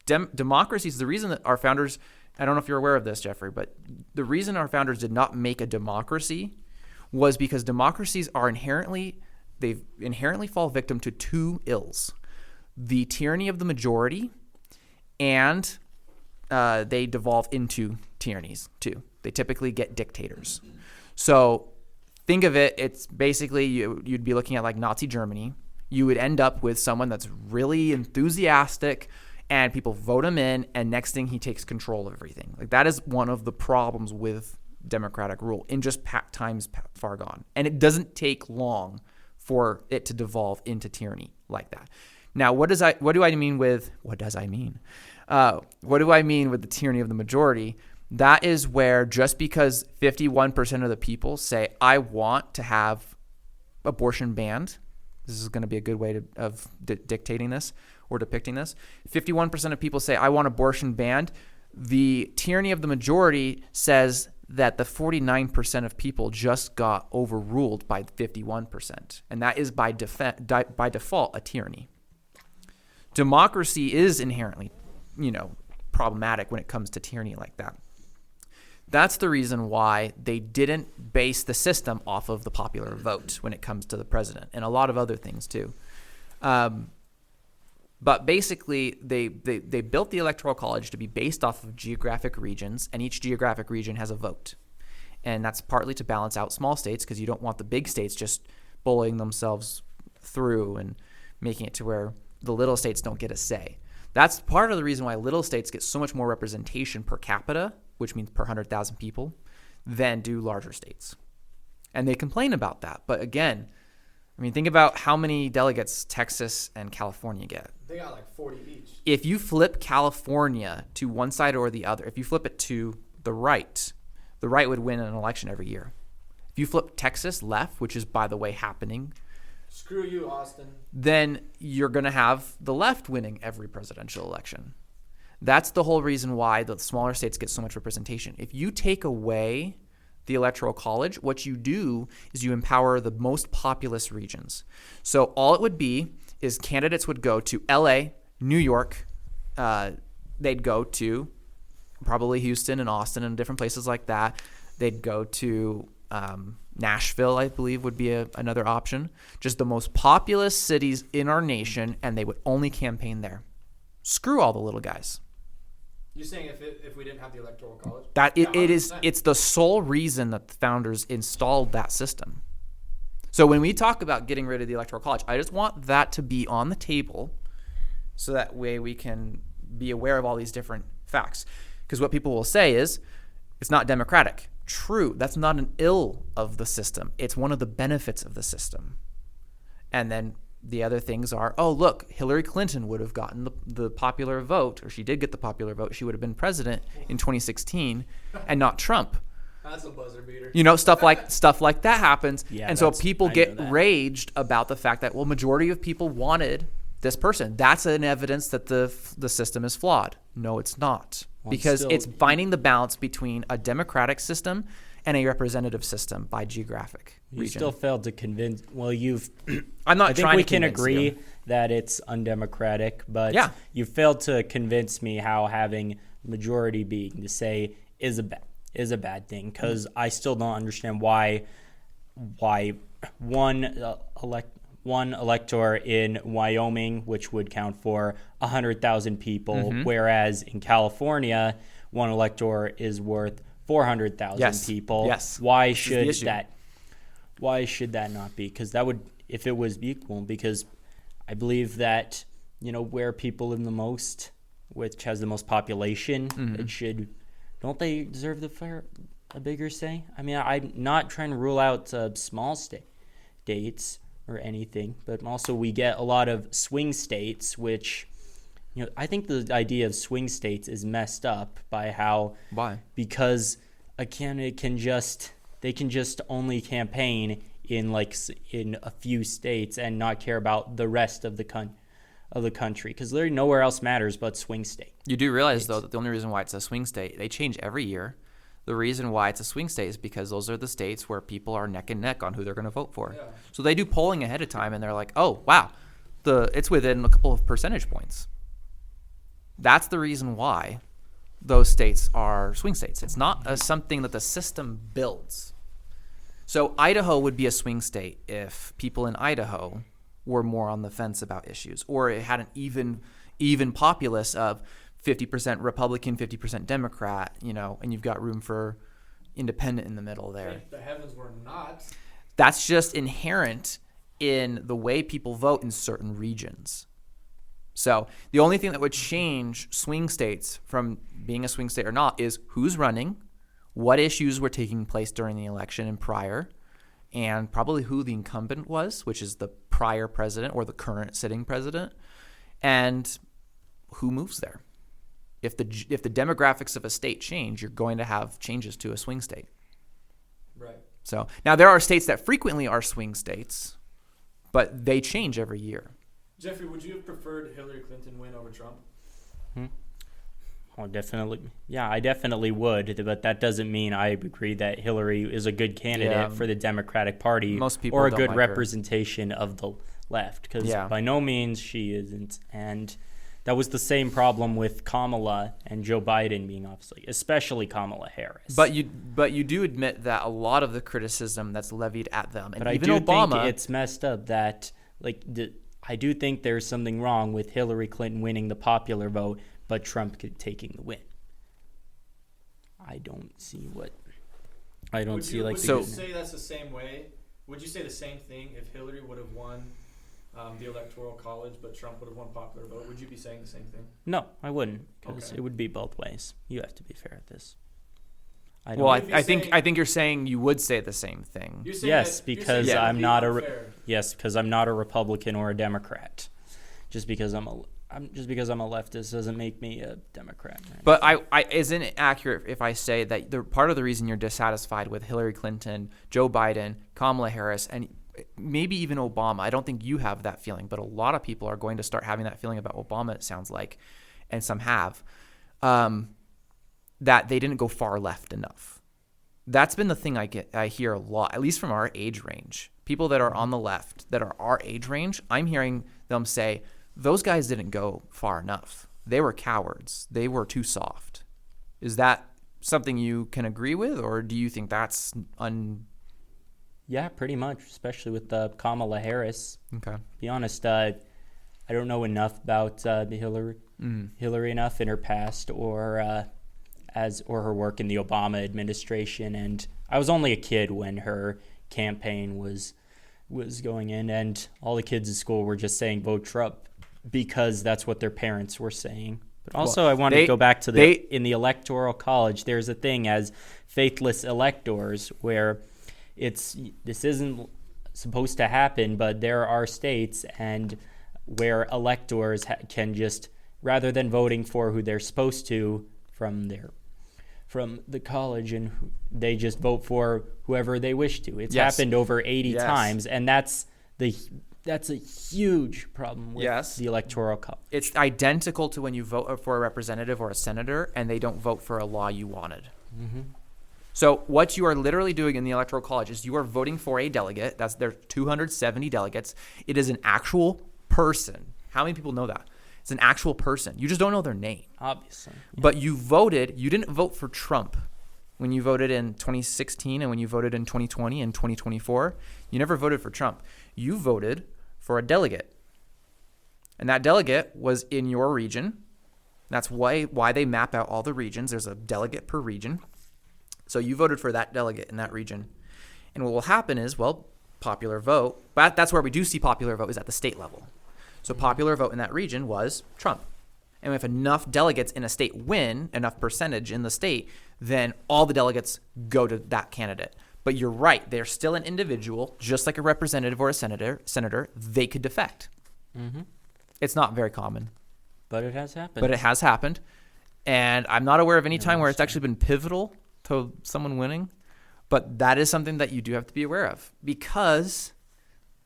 Democracy is the reason that our founders, I don't know if you're aware of this, Jeffrey, but the reason our founders did not make a democracy was because democracies are inherently fall victim to two ills: the tyranny of the majority, and they devolve into tyrannies too. They typically get dictators. So think of it, it's basically you'd be looking at like Nazi Germany. You would end up with someone that's really enthusiastic, and people vote him in, and next thing he takes control of everything. Like, that is one of the problems with democratic rule in just times far gone. And it doesn't take long for it to devolve into tyranny like that. Now, what do I mean with the tyranny of the majority? That is where just because 51% of the people say, I want to have abortion banned, this is going to be a good way of dictating this or depicting this. 51% of people say, I want abortion banned. The tyranny of the majority says that the 49% of people just got overruled by 51%. And that is by default a tyranny. Democracy is inherently, problematic when it comes to tyranny like that. That's the reason why they didn't base the system off of the popular vote when it comes to the president, and a lot of other things too. But basically, they built the Electoral College to be based off of geographic regions, and each geographic region has a vote. And that's partly to balance out small states, because you don't want the big states just bullying themselves through and making it to where the little states don't get a say. That's part of the reason why little states get so much more representation per capita, which means per 100,000 people, than do larger states. And they complain about that. But again, think about how many delegates Texas and California get. They got like 40 each. If you flip California to one side or the other, if you flip it to the right would win an election every year. If you flip Texas left, which is, by the way, happening, screw you, Austin, then you're going to have the left winning every presidential election. That's the whole reason why the smaller states get so much representation. If you take away the Electoral College, what you do is you empower the most populous regions. So all it would be is candidates would go to LA, New York, they'd go to probably Houston and Austin and different places like that. They'd go to Nashville, I believe, would be another option. Just the most populous cities in our nation, and they would only campaign there. Screw all the little guys. You're saying if we didn't have the Electoral College? It's the sole reason that the founders installed that system. So when we talk about getting rid of the Electoral College, I just want that to be on the table so that way we can be aware of all these different facts. Because what people will say is, it's not democratic. True, that's not an ill of the system. It's one of the benefits of the system. And then the other things are, oh, look, Hillary Clinton would have gotten the popular vote, or she did get the popular vote. She would have been president in 2016 and not Trump. That's a buzzer beater. Stuff like that happens. Yeah, and so people get raged about the fact that, well, majority of people wanted this person. That's an evidence that the system is flawed. No, it's not. Because it's finding the balance between a democratic system and a representative system by geographic region. You still failed to convince. Well, I'm not I think trying we to can convince agree you. that it's undemocratic, but Yeah. you failed to convince me how having majority being to say is a bad thing, because I still don't understand why one elector in Wyoming, which would count for 100,000 people, whereas in California, one elector is worth 400,000 people. Yes. Why should that not be? Because that would, if it was equal, because I believe that, where people live the most, which has the most population, don't they deserve a bigger say? I mean, I'm not trying to rule out small states or anything, but also we get a lot of swing states, which, I think the idea of swing states is messed up by how. Why? Because a candidate can just only campaign in a few states and not care about the rest of the country, because literally nowhere else matters but swing state. You do realize, though, that the only reason why it's a swing state, they change every year. The reason why it's a swing state is because those are the states where people are neck and neck on who they're going to vote for. Yeah. So they do polling ahead of time, and they're like, oh, wow, it's within a couple of percentage points. That's the reason why those states are swing states. It's not something that the system builds. So Idaho would be a swing state if people in Idaho were more on the fence about issues, or it had an even populace of 50% Republican, 50% Democrat, and you've got room for independent in the middle there. Thank the heavens we're not. That's just inherent in the way people vote in certain regions. So the only thing that would change swing states from being a swing state or not is who's running, what issues were taking place during the election and prior, and probably who the incumbent was, which is the prior president or the current sitting president, and who moves there. If the demographics of a state change, you're going to have changes to a swing state. Right. So now there are states that frequently are swing states, but they change every year. Jeffrey, would you have preferred Hillary Clinton win over Trump? Oh, definitely. Yeah, I definitely would, but that doesn't mean I agree that Hillary is a good candidate for the Democratic Party. Most people or a don't good like representation of the left, because by no means she isn't. And that was the same problem with Kamala and Joe Biden being obviously, especially Kamala Harris. But you do admit that a lot of the criticism that's levied at them, and but even I do Obama, think it's messed up that I do think there's something wrong with Hillary Clinton winning the popular vote, but Trump taking the win. I don't see what. I don't see like. Would you say that's the same way? Would you say the same thing if Hillary would have won the Electoral College, but Trump would have won popular vote? Would you be saying the same thing? No, I wouldn't, because it would be both ways. You have to be fair at this. I think you're saying you would say the same thing. Yes, because I'm not a Republican or a Democrat. Just because I'm a leftist doesn't make me a Democrat. Right? But isn't it accurate if I say that part of the reason you're dissatisfied with Hillary Clinton, Joe Biden, Kamala Harris, and maybe even Obama, I don't think you have that feeling, but a lot of people are going to start having that feeling about Obama, it sounds like, and some have, that they didn't go far left enough. That's been the thing I hear a lot, at least from our age range. People that are on the left, that are our age range, I'm hearing them say, those guys didn't go far enough. They were cowards. They were too soft. Is that something you can agree with, or do you think that's Yeah, pretty much, especially with Kamala Harris. Okay. To be honest, I don't know enough about Hillary enough in her past or her work in the Obama administration, and I was only a kid when her campaign was going in, and all the kids at school were just saying vote Trump because that's what their parents were saying. But also, I want to go back to in the Electoral College, there's a thing as faithless electors where this isn't supposed to happen, but there are states and where electors can just, rather than voting for who they're supposed to from the college, and they just vote for whoever they wish to. It's happened over 80 times, and that's That's a huge problem with Yes. the Electoral College. It's identical to when you vote for a representative or a senator and they don't vote for a law you wanted. Mm-hmm. So what you are literally doing in the Electoral College is you are voting for a delegate. That's their 270 delegates. It is an actual person. How many people know that? It's an actual person. You just don't know their name. Obviously. Yeah. But you didn't vote for Trump when you voted in 2016 and when you voted in 2020 and 2024. You never voted for Trump. You voted for a delegate. And that delegate was in your region. That's why they map out all the regions. There's a delegate per region. So you voted for that delegate in that region. And what will happen is, popular vote, but that's where we do see popular vote is at the state level. So popular vote in that region was Trump. And if enough delegates in a state win, enough percentage in the state, then all the delegates go to that candidate. But you're right. They're still an individual, just like a representative or a senator. They could defect. Mm-hmm. It's not very common. But it has happened. But it has happened. And I'm not aware of any time where it's actually been pivotal to someone winning. But that is something that you do have to be aware of because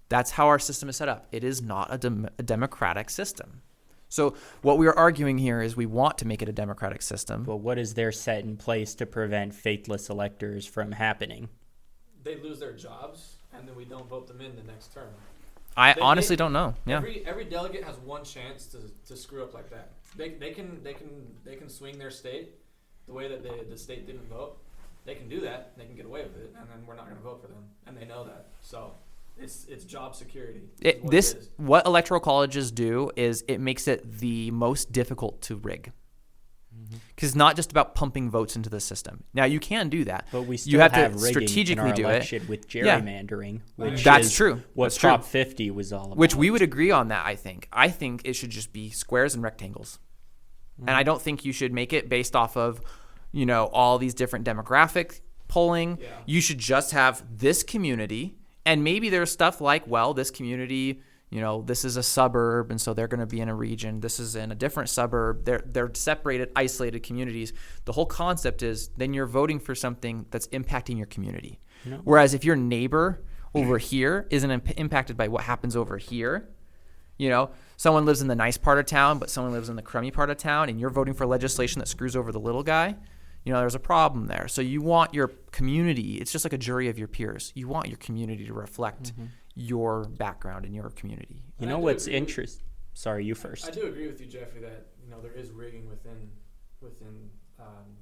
that's how our system is set up. It is not a democratic system. So what we are arguing here is we want to make it a democratic system. But what is there set in place to prevent faithless electors from happening? They lose their jobs, and then we don't vote them in the next term. I honestly don't know. Yeah. Every delegate has one chance to screw up like that. They can swing their state the way that the state didn't vote. They can do that. They can get away with it, and then we're not going to vote for them, and they know that. So it's job security. What electoral colleges do is it makes it the most difficult to rig. Because it's not just about pumping votes into the system. Now you can do that, but we still you have have to rigging strategically in our do election it with gerrymandering. Which that's is true. What That's Prop true. 50 was all about. Which we would agree on that. I think it should just be squares and rectangles, and I don't think you should make it based off of, all these different demographic polling. Yeah. You should just have this community, and maybe there's stuff like, this community. This is a suburb, and so they're going to be in a region. This is in a different suburb. They're separated, isolated communities. The whole concept is then you're voting for something that's impacting your community. No. Whereas if your neighbor over here isn't impacted by what happens over here, someone lives in the nice part of town, but someone lives in the crummy part of town, and you're voting for legislation that screws over the little guy, there's a problem there. So you want your community, it's just like a jury of your peers. You want your community to reflect your background in your community. You know what's interesting? Sorry, you first. I do agree with you, Jeffrey, that there is rigging within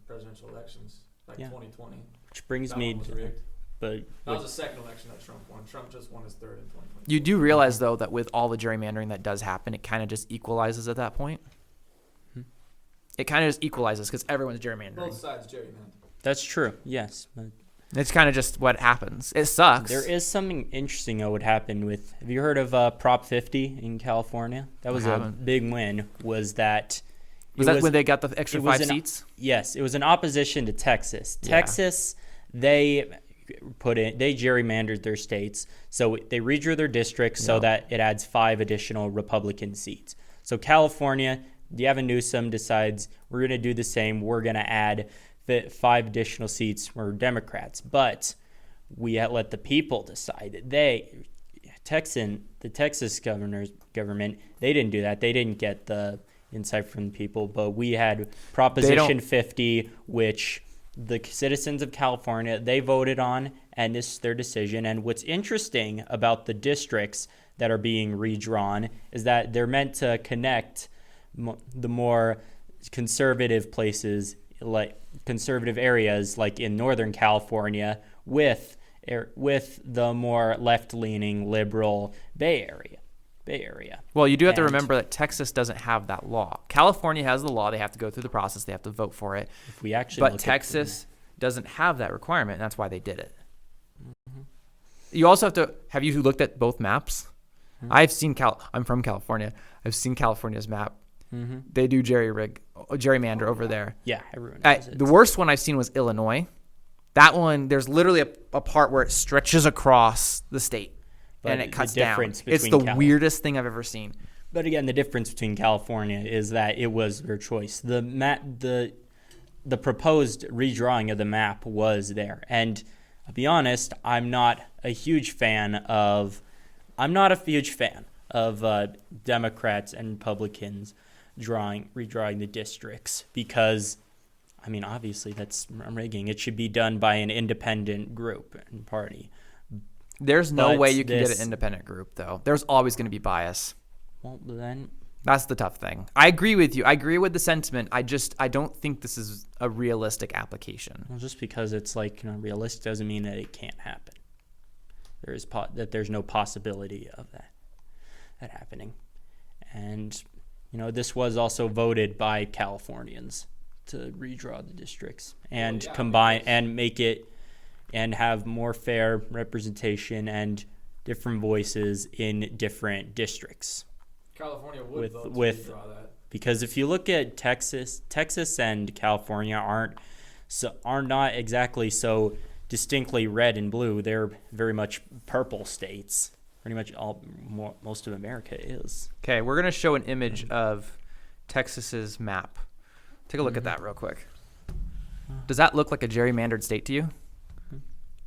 presidential elections, like 2020. Which brings That me one was to, rigged. but That was the second election that Trump won. Trump just won his third in 2020. You do realize, though, that with all the gerrymandering that does happen, it kind of just equalizes at that point. It kind of just equalizes because everyone's gerrymandering. Both sides gerrymander. that's true. Yes. But It's kind of just what happens. It sucks. there is something interesting that would happen with. Have you heard of Prop 50 in California? That was a big win. Was that when they got the extra 5 seats? Yes, it was an opposition to Texas. Yeah. Texas, they gerrymandered their states, so they redrew their districts so that it adds 5 additional Republican seats. So California, Gavin Newsom decides we're going to do the same. We're going to add 5 additional seats for Democrats, but we let the people decide. The Texas government, they didn't do that. They didn't get the insight from the people, but we had Proposition 50, which the citizens of California, they voted on, and this is their decision. And what's interesting about the districts that are being redrawn is that they're meant to connect the more conservative places, like conservative areas like in Northern California, with the more left-leaning liberal Bay Area. Well, you do have to remember that Texas doesn't have that law. California has the law. They have to go through the process. They have to vote for it. If we actually but Texas doesn't have that requirement, and that's why they did it. You also have you looked at both maps? I've seen I'm from California. I've seen California's map. They do gerrymander over there. Yeah, everyone knows it. The worst one I've seen was Illinois. That one, there's literally a part where it stretches across the state, and it cuts down. It's the weirdest thing I've ever seen. But again, the difference between California is that it was their choice. The proposed redrawing of the map was there. And I'll be honest, I'm not a huge fan of I'm not a huge fan of Democrats and Republicans redrawing the districts because, I mean, obviously that's rigging. It should be done by an independent group and party. There's no But way you can get an independent group, though. There's always going to be bias. Well, then That's the tough thing. I agree with you. I agree with the sentiment. I don't think this is a realistic application. Well, just because it's realistic doesn't mean that it can't happen. There's no possibility of that happening. And this was also voted by Californians to redraw the districts and combine and make it and have more fair representation and different voices in different districts. California would vote to redraw that. Because if you look at Texas and California are not exactly so distinctly red and blue. They're very much purple states. Pretty much most of America is. Okay, we're going to show an image of Texas's map. Take a look at that real quick. Does that look like a gerrymandered state to you?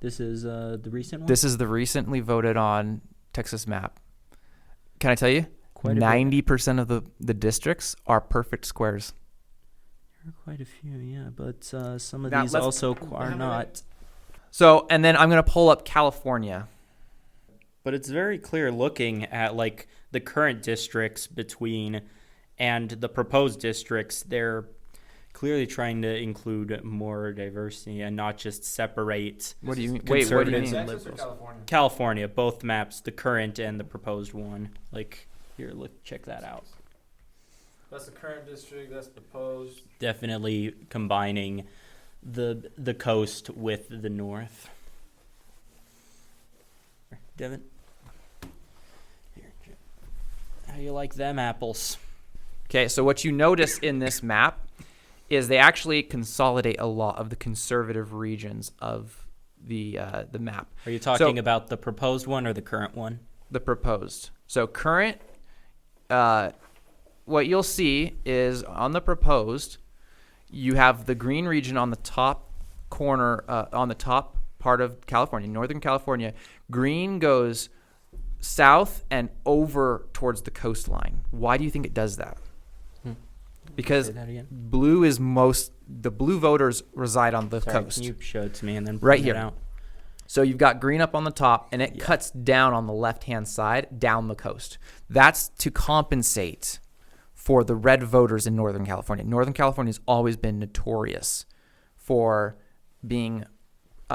This is the recent one? This is the recently voted on Texas map. Can I tell you? Quite 90% of the districts are perfect squares. There are quite a few, yeah, but some of Now, these also are not. So, and then I'm going to pull up California. But it's very clear looking at the current districts and the proposed districts, they're clearly trying to include more diversity and not just separate. What do you mean? Wait, what do you mean? Texas or California? California, both maps, the current and the proposed one. Here, check that out. That's the current district. That's proposed. Definitely combining the coast with the north. Devin, here, how you like them apples? Okay, so what you notice in this map is they actually consolidate a lot of the conservative regions of the map. Are you talking about the proposed one or the current one? The proposed. So current, what you'll see is on the proposed, you have the green region on the top corner, on the top part of California, Northern California. Green goes south and over towards the coastline. Why do you think it does that? Because blue is the blue voters reside on the coast. Can you show it to me and then right point here. it out? So you've got green up on the top, and it cuts down on the left-hand side, down the coast. That's to compensate for the red voters in Northern California. Northern California has always been notorious for being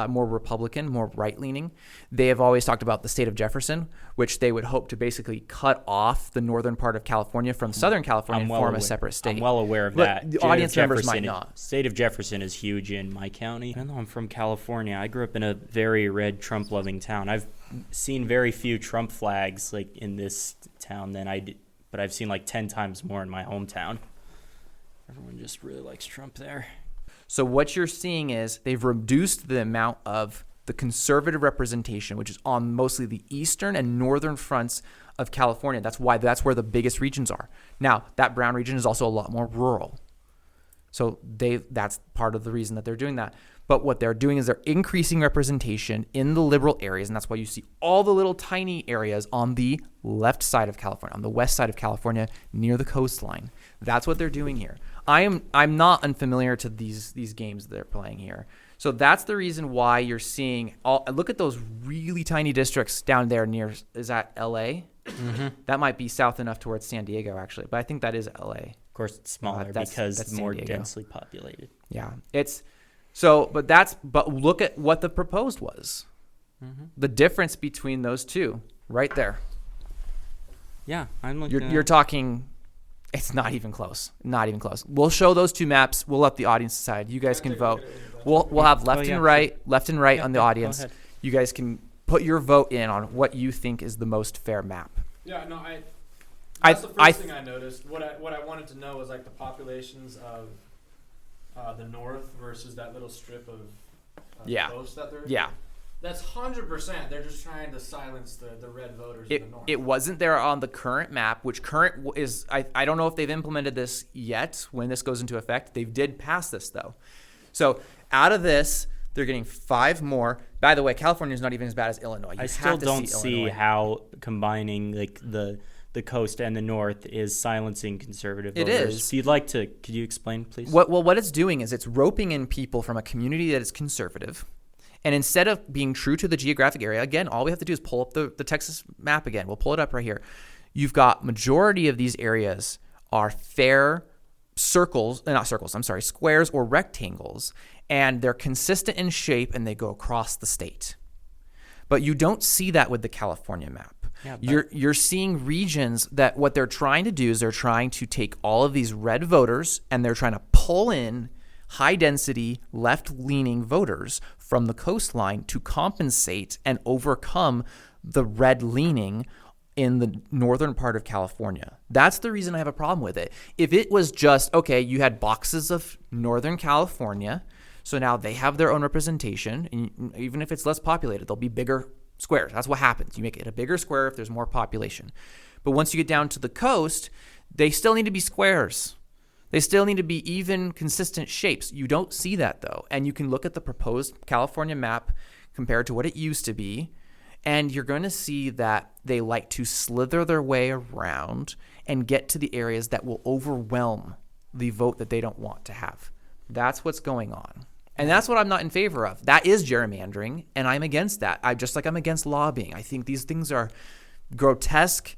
more Republican, more right-leaning. They have always talked about the state of Jefferson, which they would hope to basically cut off the northern part of California from Southern California and form a separate state. I'm well aware of But that. the audience members might not. State of Jefferson is huge in my county. Even though I'm from California, I grew up in a very red Trump-loving town. I've seen very few Trump flags in this town than I did, but I've seen 10 times more in my hometown. Everyone just really likes Trump there. So what you're seeing is they've reduced the amount of the conservative representation, which is on mostly the eastern and northern fronts of California. That's where the biggest regions are. Now, that brown region is also a lot more rural. So that's part of the reason that they're doing that. But what they're doing is they're increasing representation in the liberal areas, and that's why you see all the little tiny areas on the left side of California, on the west side of California, near the coastline. That's what they're doing here. I'm not unfamiliar to these games that they're playing here. So that's the reason why you're seeing look at those really tiny districts down there near, is that LA? Mm-hmm. That might be south enough towards San Diego actually, but I think that is LA. Of course it's smaller because it's more densely populated. Yeah. But look at what the proposed was. Mm-hmm. The difference between those two right there. Yeah, I'm looking You're talking. It's not even close. Not even close. We'll show those two maps. We'll let the audience decide. You guys can vote. We'll have left and right on the audience. You guys can put your vote in on what you think is the most fair map. Yeah, no, that's the first thing I noticed. What I wanted to know was the populations of the north versus that little strip of coast that they're. Yeah. That's 100%. They're just trying to silence the red voters in the north. It wasn't there on the current map, which current is, I don't know if they've implemented this yet when this goes into effect. They did pass this, though. So out of this, They're getting 5 more. By the way, California is not even as bad as Illinois. I still don't see Illinois. how combining like the coast and the north is silencing conservative It voters. is. Could you explain, please? What it's doing is it's roping in people from a community that is conservative. And instead of being true to the geographic area, again, all we have to do is pull up the Texas map again. We'll pull it up right here. You've got majority of these areas are fair squares or rectangles, and they're consistent in shape and they go across the state. But you don't see that with the California map. Yeah, You're seeing regions that what they're trying to do is they're trying to take all of these red voters and they're trying to pull in high density left-leaning voters from the coastline to compensate and overcome the red leaning in the northern part of California. That's the reason I have a problem with it. If it was just, okay, you had boxes of Northern California, so now they have their own representation, and even if it's less populated, they'll be bigger squares. That's what happens. You make it a bigger square if there's more population. But once you get down to the coast, they still need to be squares. They still need to be even, consistent shapes. You don't see that, though. And you can look at the proposed California map compared to what it used to be, and you're going to see that they like to slither their way around and get to the areas that will overwhelm the vote that they don't want to have. That's what's going on. And that's what I'm not in favor of. That is gerrymandering, and I'm against that. I'm against lobbying. I think these things are grotesque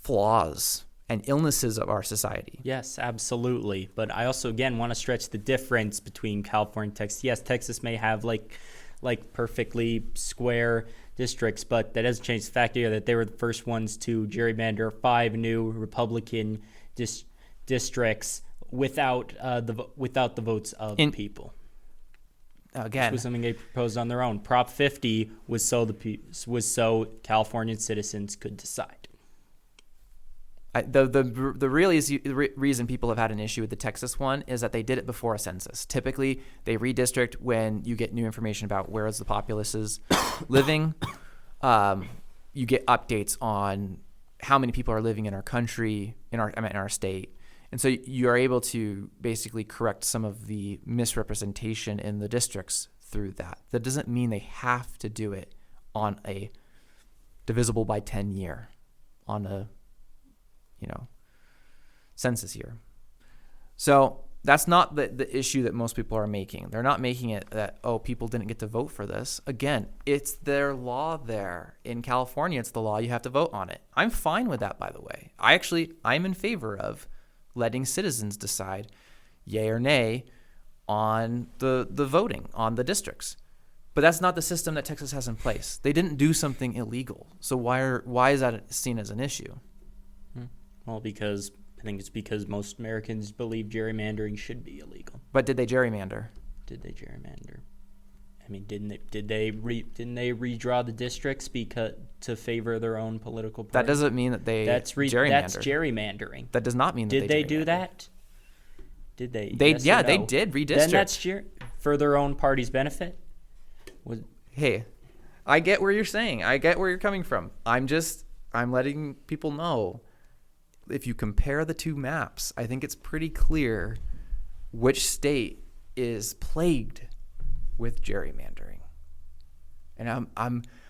flaws and illnesses of our society. Yes, absolutely. But I also, again, want to stretch the difference between California and Texas. Yes, Texas may have like perfectly square districts, but that doesn't change the fact here that they were the first ones to gerrymander 5 new Republican districts without the votes of people. Again, this was something they proposed on their own. Prop 50 was so Californian citizens could decide. The reason people have had an issue with the Texas one is that they did it before a census. Typically, they redistrict when you get new information about where is the populace is living. You get updates on how many people are living in our country, in our state. And so you are able to basically correct some of the misrepresentation in the districts through that. That doesn't mean they have to do it on a divisible by 10 year, on a census year. So that's not the issue that most people are making. They're not making it that, people didn't get to vote for this. Again, it's their law there. In California, it's the law. You have to vote on it. I'm fine with that, by the way. I'm in favor of letting citizens decide yay or nay on the voting, on the districts. But that's not the system that Texas has in place. They didn't do something illegal. So why is that seen as an issue? Well, I think it's because most Americans believe gerrymandering should be illegal. But did they gerrymander? Did they gerrymander? I mean, didn't they redraw the districts to favor their own political party? That doesn't mean that they gerrymandered. That's gerrymandering. That does not mean that did they do that? Did they? They yes they did redistrict. Then that's for their own party's benefit. Hey, I get where you're saying. I get where you're coming from. I'm letting people know. If you compare the two maps, I think it's pretty clear which state is plagued with gerrymandering. And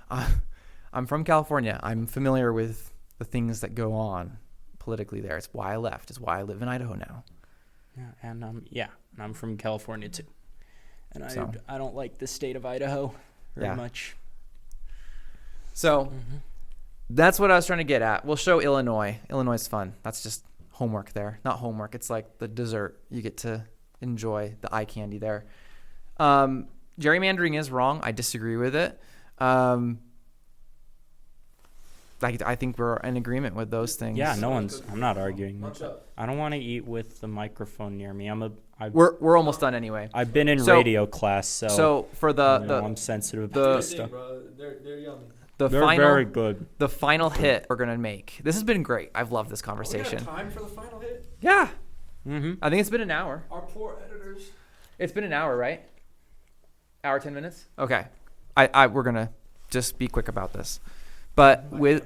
I'm from California. I'm familiar with the things that go on politically there. It's why I left. It's why I live in Idaho now. Yeah, and I'm from California too. And I don't like the state of Idaho very much. So that's what I was trying to get at. We'll show Illinois. Illinois is fun. That's just homework there. Not homework. It's like the dessert. You get to enjoy the eye candy there. Gerrymandering is wrong. I disagree with it. I think we're in agreement with those things. Yeah, I'm not arguing. I don't want to eat with the microphone near me. We're almost done anyway. I've been in radio class, so for I'm sensitive about this stuff. They're yummy. They're very good. The final hit we're gonna make. This has been great. I've loved this conversation. We have time for the final hit? Yeah. I think it's been an hour. Our poor editors. It's been an hour, right? Hour 10 minutes. Okay. We're gonna just be quick about this, but we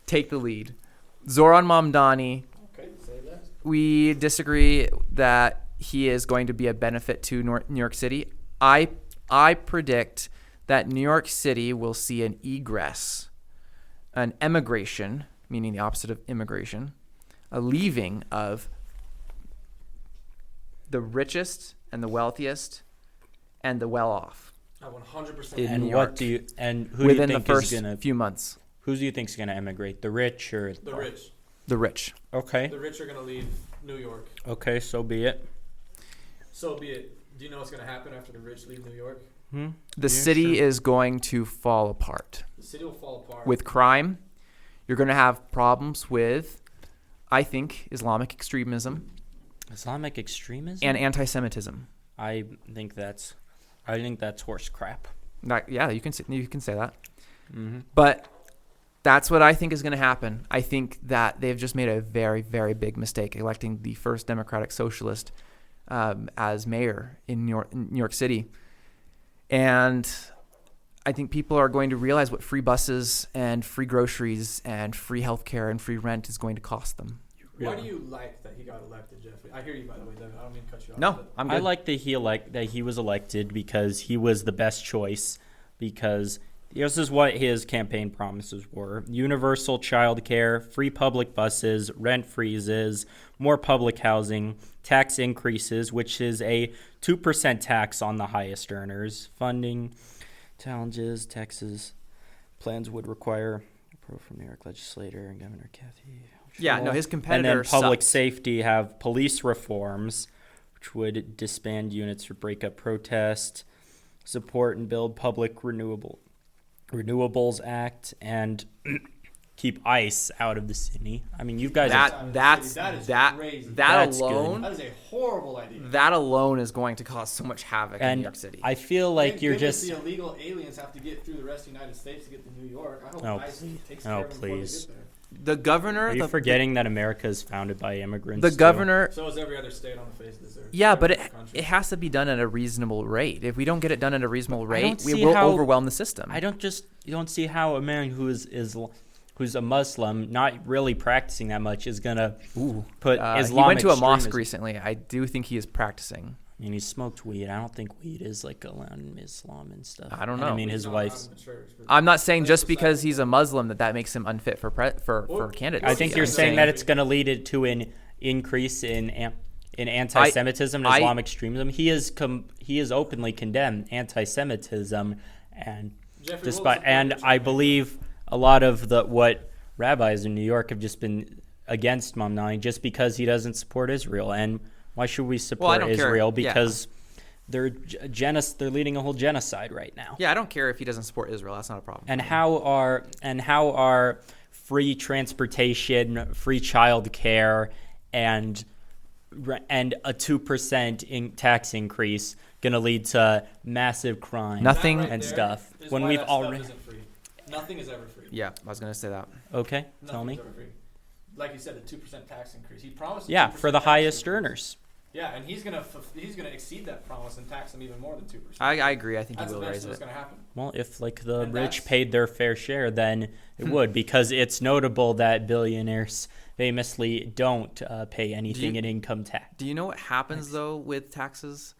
take the lead. Zohran Mamdani. Okay, say that. We disagree that he is going to be a benefit to New York City. I predict that New York City will see an egress, an emigration, meaning the opposite of immigration, a leaving of the richest and the wealthiest and the well-off. I 100%. In And New what York. do you and who Within do you the think first is gonna few months. who do you think is gonna emigrate? The rich or The rich. The rich. Okay. The rich are going to leave New York. Okay, so be it. So be it. Do you know what's going to happen after the rich leave New York? The city is going to fall apart. The city will fall apart. With crime, you're going to have problems with, I think, Islamic extremism Islamic extremism and anti-Semitism. I think that's horse crap. Yeah, you can say that. But that's what I think is going to happen. I think that they've just made a very, very big mistake electing the first Democratic Socialist as mayor in New York City. And I think people are going to realize what free buses and free groceries and free healthcare and free rent is going to cost them. Why do you like that he got elected, Jeffrey? I hear you, by the way, Devin. I don't mean to cut you off. No, but I'm good. I like that he was elected because he was the best choice, because this is what his campaign promises were: universal child care, free public buses, rent freezes, more public housing, tax increases, which is a 2% tax on the highest earners, funding challenges, Texas plans would require approval from New York legislator and Governor Kathy. Yeah, no, his competitor And then public sucks. safety have police reforms, which would disband units or break up protest, support and build public Renewables Act, and keep ICE out of the city. I mean, you guys That is that crazy. That's alone. That is a horrible idea. That alone is going to cause so much havoc in and New York City. I feel like Thank you're goodness just the illegal aliens have to get through the rest of the United States to get to New York. I hope Oh, ICE please. takes care Oh, of them before they please. get there. the governor, Are you forgetting that America is founded by immigrants? the too? governor. So is every other state on the face of this earth. Yeah, but Every country. it has to be done at a reasonable rate. If we don't get it done at a reasonable I rate, don't we see will how- overwhelm the system. You don't see how a man who's a Muslim, not really practicing that much, is gonna put Islamic. he went to a mosque extremism- recently. I do think he is practicing. I mean, he smoked weed. I don't think weed is like allowed in Islam and stuff. I don't And I know. mean, He's his not wife's. allowed in the church, but- I'm not saying just That's because beside- he's a Muslim that makes him unfit for Well, candidacy. I think Yeah, you're I'm saying saying- that it's going to lead it to an increase in anti-Semitism and I- Islamic extremism. He is openly condemned anti-Semitism, and Jeffrey, despite what was the and point I you're trying to believe a lot of what rabbis in New York have just been against Mamdani just because he doesn't support Israel. And why should we support don't care. Israel? Yeah. Because they're leading a whole genocide right now. Yeah, I don't care if he doesn't support Israel. That's not a problem. And how are free transportation, free child care, and a 2% tax increase going to lead to massive crime? Nothing- That right and there stuff. is When why we've that stuff already- isn't free. Nothing is ever free. Yeah, I was gonna say that. Okay, tell me. Nothing's ever free. Like you said, the 2% tax increase. He promised. a Yeah, 2% for the tax highest increase. earners. Yeah, and he's gonna exceed that promise and tax them even more than 2%. I agree. I think That's he will raise eventually what's it. gonna happen. Well, if like the And rich that's- paid their fair share, then it would, because it's notable that billionaires famously don't pay anything you- in income tax. Do you know what happens though with taxes?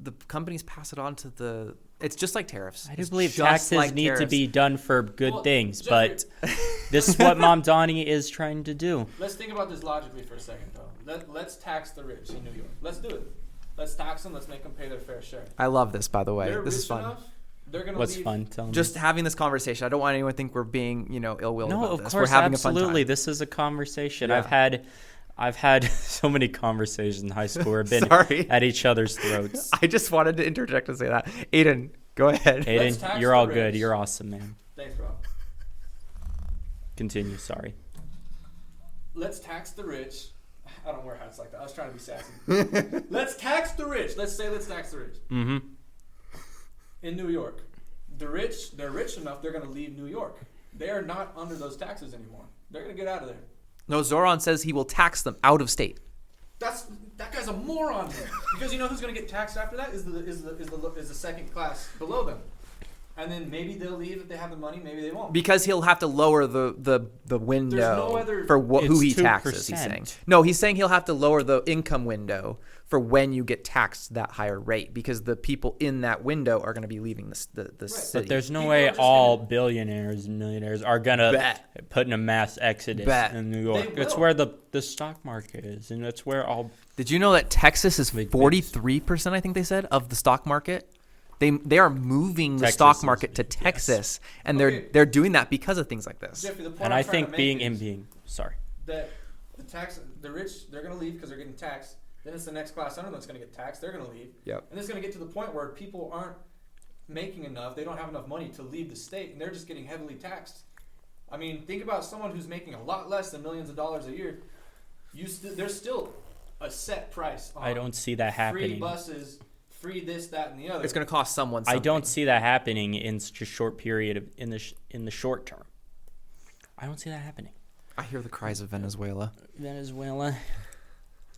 The companies pass it on to the. It's just like tariffs. I do It's believe just taxes like need to tariffs. be done for good Well, things, Jeffrey- but this is what Mamdani is trying to do. Let's think about this logically for a second, though. Let's tax the rich in New York. Let's do it. Let's tax them. Let's make them pay their fair share. I love this, by the way. They're This rich is fun. enough. They're gonna What's leave. fun? Tell me. Just having this conversation. I don't want anyone to think we're being, ill-willed no, about of this. course, We're having absolutely. a fun time. This is a conversation. Yeah. I've had so many conversations in high school. We've been Sorry. at each other's throats. I just wanted to interject and say that. Aiden, go ahead. Let's Aiden, tax you're the all good. rich. You're awesome, man. Thanks, bro. Continue. Sorry. Let's tax the rich. I don't wear hats like that. I was trying to be sassy. Let's tax the rich. Let's tax the rich. Mm-hmm. In New York. They're rich enough, they're going to leave New York. They are not under those taxes anymore. They're going to get out of there. No, Zohran says he will tax them out of state. That guy's a moron, man. Because you know who's going to get taxed after that is the second class below them. And then maybe they'll leave if they have the money. Maybe they won't. Because he'll have to lower the window for who he taxes. He's saying no. He's saying he'll have to lower the income window for when you get taxed that higher rate, because the people in that window are going to be leaving the city. But there's no way all billionaires and millionaires are going to put in a mass exodus in New York. That's where the stock market is, and that's where all. Did you know that Texas is 43%? I think they said of the stock market. They are moving the stock market to Texas, and they're doing that because of things like this. Jeffrey, the point and I'm I trying think to make is sorry. That the rich, they're going to leave because they're getting taxed. Then it's the next class under that's going to get taxed. They're going to leave. Yep. And it's going to get to the point where people aren't making enough. They don't have enough money to leave the state, and they're just getting heavily taxed. I mean, think about someone who's making a lot less than millions of dollars a year. There's still a set price on I don't see that happening. Free buses, free this, that, and the other. It's going to cost someone something. I don't see that happening in such a short period in the short term. I don't see that happening. I hear the cries of Venezuela.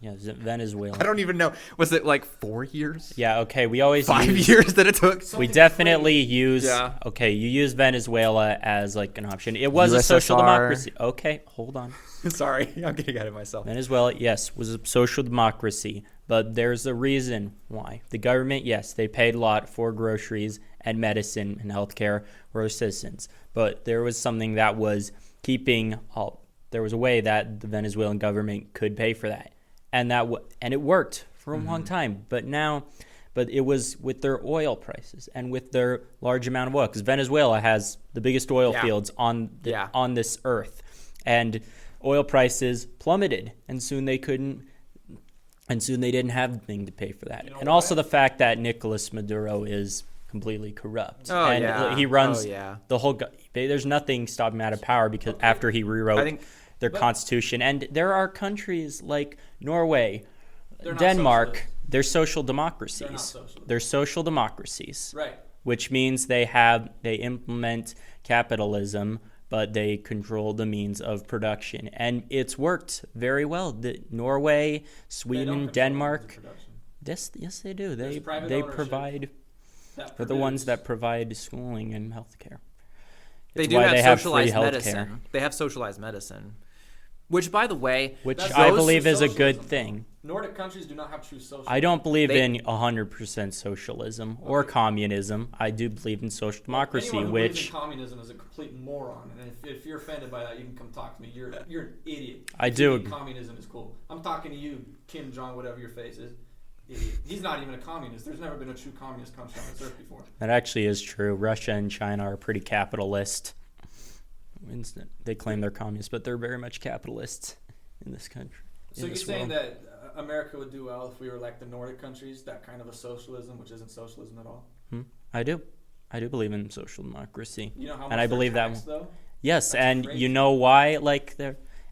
Yeah, Venezuela. I don't even know. Was it like 4 years? Yeah, okay. We always 5 years that it took. We definitely use. Yeah. Okay, you use Venezuela as like an option. It was USSR. A social democracy. Okay, hold on. Sorry, I'm getting ahead of myself. Venezuela, yes, was a social democracy, but there's a reason why. The government, yes, they paid a lot for groceries and medicine and healthcare for our citizens, but there was something that was keeping. There was a way that the Venezuelan government could pay for that. And it worked for a long time, but it was with their oil prices and with their large amount of oil, because Venezuela has the biggest oil fields on this earth, and oil prices plummeted, and soon they didn't have the thing to pay for that. You know, and also the fact that Nicolas Maduro is completely corrupt, he runs the whole. There's nothing stopping him out of power because after he rewrote their constitution. And there are countries like Norway, Denmark, they're social democracies. They're social democracies. Right. Which means they implement capitalism, but they control the means of production. And it's worked very well. Norway, Sweden, Denmark. Yes, they do. They provide. They're the ones that provide schooling and healthcare. They do have socialized medicine. They have socialized medicine. Which, by the way, I believe is a good thing. Nordic countries do not have true socialism. I don't believe in 100% socialism or communism. I do believe in social democracy, anyone who believes in communism is a complete moron. And if you're offended by that, you can come talk to me. You're an idiot. I do. Communism is cool. I'm talking to you, Kim Jong, whatever your face is. Idiot. He's not even a communist. There's never been a true communist country on this earth before. That actually is true. Russia and China are pretty capitalist. They claim they're communists, but they're very much capitalists in this country. So you're saying that America would do well if we were like the Nordic countries, that kind of a socialism, which isn't socialism at all? I do. I do believe in social democracy. You know how much and I believe tax, that. Though? Yes, That's and crazy. you know why?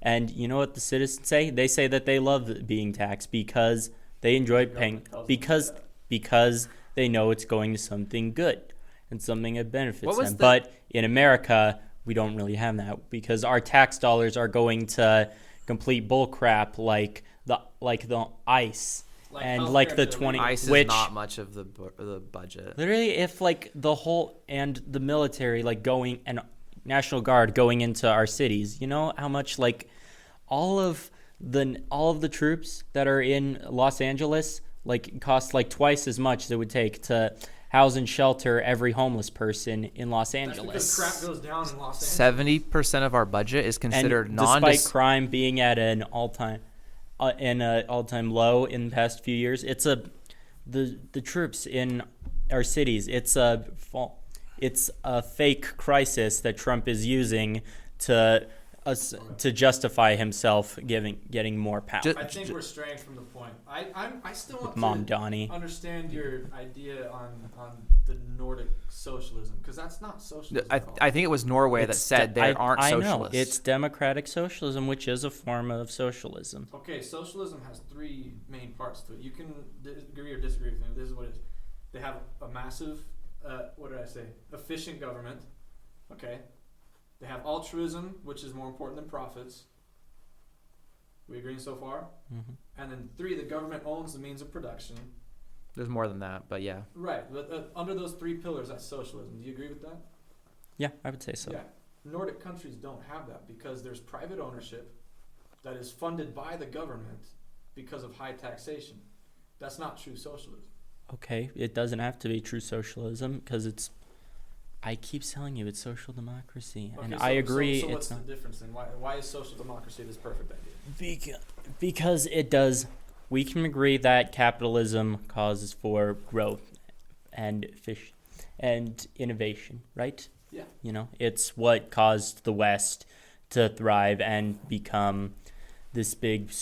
And you know what the citizens say? They say that they love being taxed because they enjoy paying because they know it's going to something good and something that benefits them. But in America, we don't really have that because our tax dollars are going to complete bull crap like the ICE and like the 20, ICE which is not much of the budget. Literally, if like the whole and the military going and National Guard going into our cities, you know how much like all of the troops that are in Los Angeles cost like twice as much as it would take to house and shelter every homeless person in Los Angeles. That's because crap goes down in Los Angeles. 70% of our budget is considered despite crime being at an all-time low in the past few years, it's the troops in our cities. It's a fake crisis that Trump is using to justify himself getting more power. I think we're straying from the point. I still want Mamdani. to understand your idea on the Nordic socialism, because that's not socialism at all. I think it was Norway that said there aren't socialists. I know. It's democratic socialism, which is a form of socialism. Okay, socialism has three main parts to it. You can agree or disagree with me. This is what it is. They have a massive, efficient government. Okay. They have altruism, which is more important than profits. We agreeing so far? Mm-hmm. And then 3, the government owns the means of production. There's more than that, but yeah. Right. But under those 3 pillars, that's socialism. Do you agree with that? Yeah, I would say so. Yeah. Nordic countries don't have that because there's private ownership that is funded by the government because of high taxation. That's not true socialism. Okay, it doesn't have to be true socialism because I keep telling you it's social democracy, and I agree. So it's what's not the difference then? Why is social democracy this perfect idea? because it does. We can agree that capitalism causes for growth and innovation, right? Yeah. You know, it's what caused the West to thrive and become this big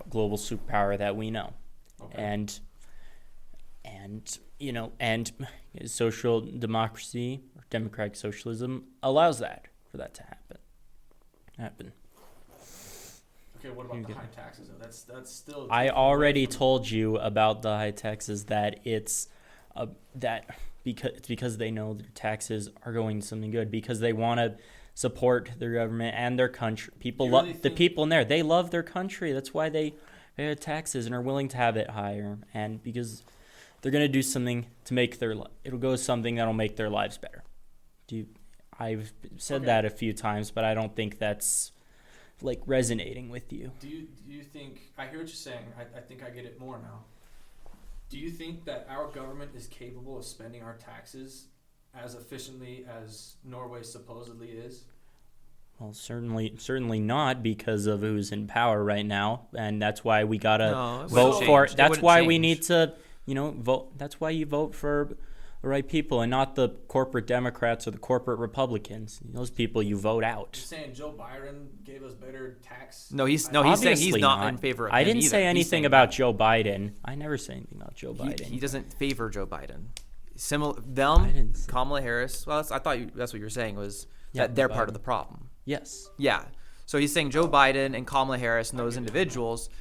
global superpower that we know. Okay. And you know, and social democracy or democratic socialism allows for that to happen. Okay, what about the high taxes? That's still. I already told you about the high taxes, that it's because they know their taxes are going to something good, because they want to support their government and their country. The people in there, they love their country. That's why they pay taxes and are willing to have it higher, and because they're going to do something to make it'll go something that'll make their lives better. I've said that a few times, but I don't think that's like resonating with you. Do you think, I hear what you're saying, I think I get it more now. Do you think that our government is capable of spending our taxes as efficiently as Norway supposedly is? Well, certainly not, because of who's in power right now, and that's why we gotta vote for it. That's why we need to, vote. That's why you vote for the right people and not the corporate Democrats or the corporate Republicans. Those people you vote out. You're saying Joe Biden gave us better tax? No, he's saying he's not in favor of him I didn't either. say anything about Joe Biden. I never say anything about Joe Biden. He doesn't favor Joe Biden. Kamala Harris. Well, that's what you were saying was that they're part of the problem. Yes. Yeah. So he's saying Joe Biden and Kamala Harris and those individuals.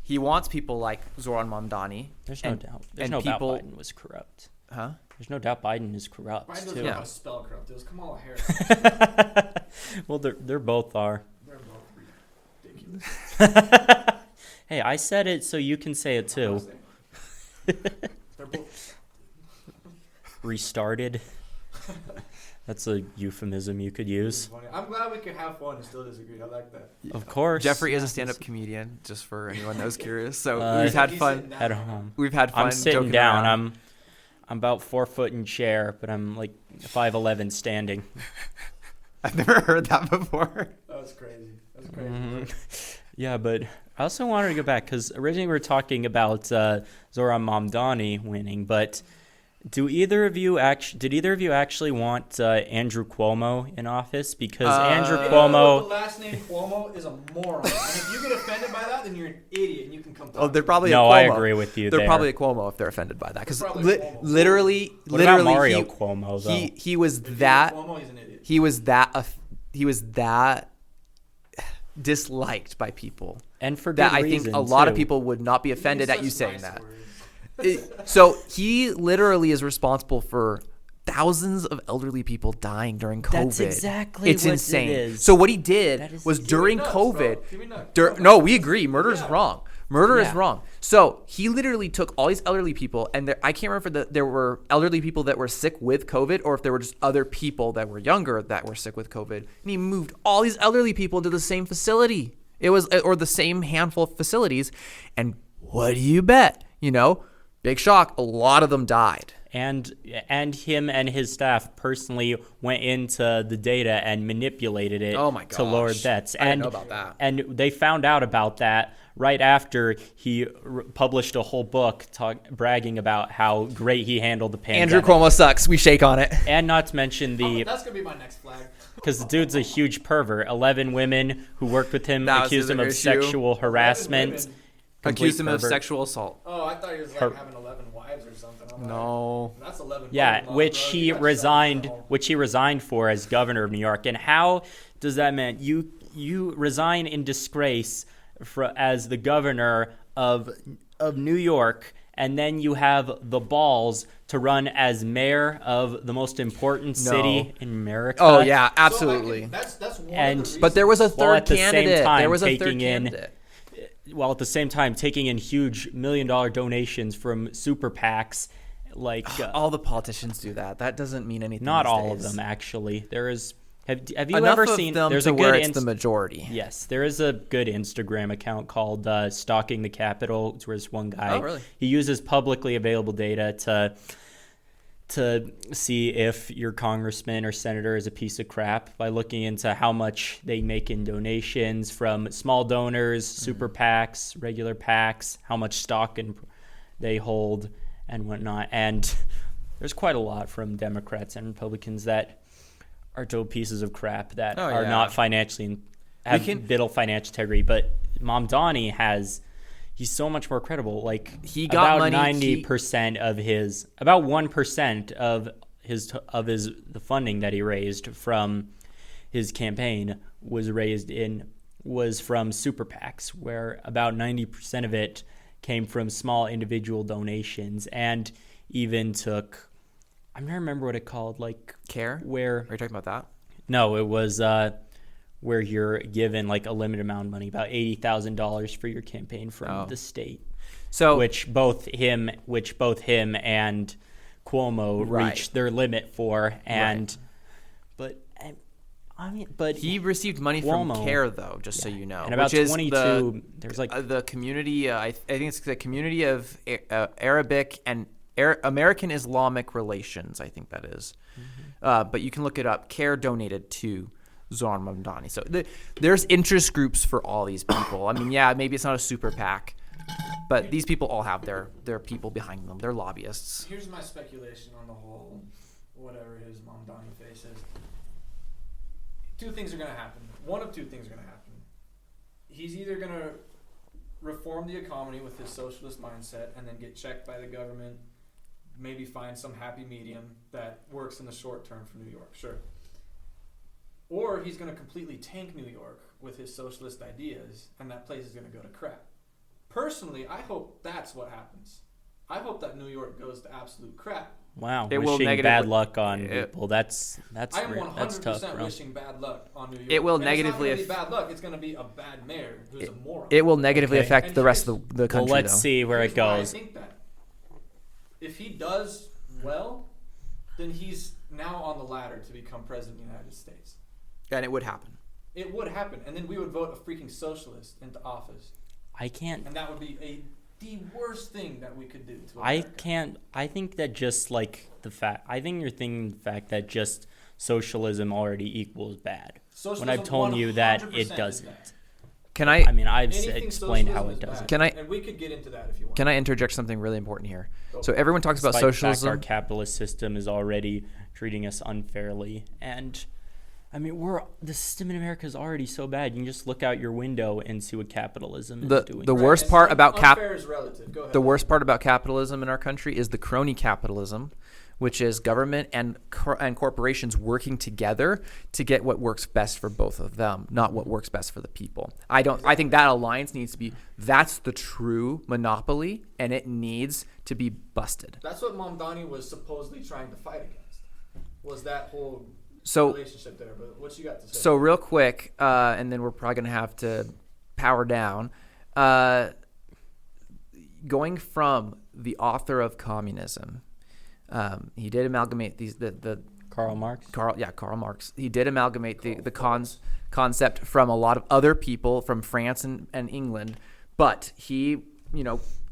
He wants people like Zohran Mamdani. There's no doubt. There's no doubt Biden was corrupt. Huh? There's no doubt Biden is corrupt. Biden doesn't know how to spell corrupt. It was Kamala Harris. Well, they're both are. They're both ridiculous. Hey, I said it so you can say it too. They're both restarted. That's a euphemism you could use. I'm glad we could have fun and still disagree. I like that. Of course. Jeffrey is a stand-up comedian, just for anyone that was curious. So we've had fun at home. We've had fun. I'm sitting down. Around. I'm about 4 foot in chair, but I'm like 5'11" standing. I've never heard that before. That was crazy. Mm-hmm. Yeah, but I also wanted to go back because originally we were talking about Zohran Mamdani winning, but did either of you actually want Andrew Cuomo in office? Because Andrew Cuomo, the last name Cuomo is a moron. And if you get offended by that, then you're an idiot, and you can come talk. Oh, they're probably no, a Cuomo. I agree with you. They're probably a Cuomo if they're offended by that, because literally, what about Mario Cuomo though? He was that. Cuomo, he's an idiot. He was that disliked by people, and for that good I think reason, a lot too. of people would not be offended at you saying that. Words. So he literally is responsible for thousands of elderly people dying during COVID. That's exactly it's what insane. it is. So what he did was during nuts, COVID. No, we agree. Murder is wrong. Murder is wrong. So he literally took all these elderly people, and I can't remember if there were elderly people that were sick with COVID, or if there were just other people that were younger that were sick with COVID. And he moved all these elderly people to the same facility. Or the same handful of facilities. And what do you bet? Big shock. A lot of them died. And him and his staff personally went into the data and manipulated it to lower deaths. I didn't know about that. And they found out about that right after he published a whole book bragging about how great he handled the pandemic. Andrew Cuomo sucks. We shake on it. And not to mention that's going to be my next flag. Because the dude's a huge pervert. 11 women who worked with him accused him of sexual harassment. Accused him of pervert. sexual assault. Oh, I thought he was like having 11 wives or something. No. That's 11. Yeah, which he resigned for as governor of New York. And how does that mean? You resign in disgrace as the governor of New York, and then you have the balls to run as mayor of the most important city in America. Oh yeah, absolutely. So that's one. And but there was a third at the same candidate. time There was a third taking in candidate. while at the same time taking in huge $1 million donations from super PACs. Like all the politicians do that. That doesn't mean anything. Not these all days. of them, actually. There is. Have you Enough ever of seen? them There's to a where good it's the majority. Yes, there is a good Instagram account called "Stalking the Capitol." It's where this one guy. Oh, really? He uses publicly available data to see if your congressman or senator is a piece of crap by looking into how much they make in donations from small donors, super PACs, regular PACs, how much stock they hold, and whatnot. And there's quite a lot from Democrats and Republicans that are total pieces of crap that are not financially have little financial integrity. But Mamdani he's so much more credible. Like he got about money. 90% of his, about 1% of the funding that he raised from his campaign was from super PACs, where about 90% of it came from small individual donations, and even took. I'm trying to remember what it called, like CARE. Where are you talking about that? No, it was where you're given like a limited amount of money, about $80,000 for your campaign from the state. So which both him and Cuomo reached their limit for, and but he received money Cuomo, from CARE though, just so you know. And about which 22, there's like the community. I think it's the community of Arabic and American Islamic relations. I think that is. But you can look it up. CARE donated to Zohran Mamdani. So there's interest groups for all these people. I mean, yeah, maybe it's not a super PAC, but these people all have their people behind them. They're lobbyists. Here's my speculation on the whole, whatever his Mamdani face is. Two things are going to happen. One of two things are going to happen. He's either going to reform the economy with his socialist mindset and then get checked by the government, maybe find some happy medium that works in the short term for New York, sure. Or he's going to completely tank New York with his socialist ideas, and that place is going to go to crap. Personally, I hope that's what happens. I hope that New York goes to absolute crap. Wow, wishing bad luck on people. That's I am 100% that's tough, bro. wishing bad luck on New York. It will and negatively it's not going to be bad luck. It's going to be a bad mayor who's a moron. It will negatively affect the rest of the country. Well, let's see where it goes. I think that if he does well, then he's now on the ladder to become president of the United States. And it would happen. It would happen, and then we would vote a freaking socialist into office. And that would be the worst thing that we could do to America. I think that just like I think you're thinking the fact that just socialism already equals bad. Socialism, when I've told you that it doesn't. I mean, I've explained how it doesn't. And we could get into that if you want. Can I interject something really important here? So everyone talks about socialism. The fact our capitalist system is already treating us unfairly, and I mean, the system in America is already so bad. You can just look out your window and see what capitalism is doing. The worst part about the worst part about capitalism in our country is the crony capitalism, which is government and corporations working together to get what works best for both of them, not what works best for the people. I think that alliance needs to be. That's the true monopoly, and it needs to be busted. That's what Mamdani was supposedly trying to fight against. Was that whole relationship there? But what you got to say? So real quick, and then we're probably gonna have to power down. Going from the author of communism. He did amalgamate the Karl Marx. Karl Marx. He did amalgamate the concept from a lot of other people from France and England, but he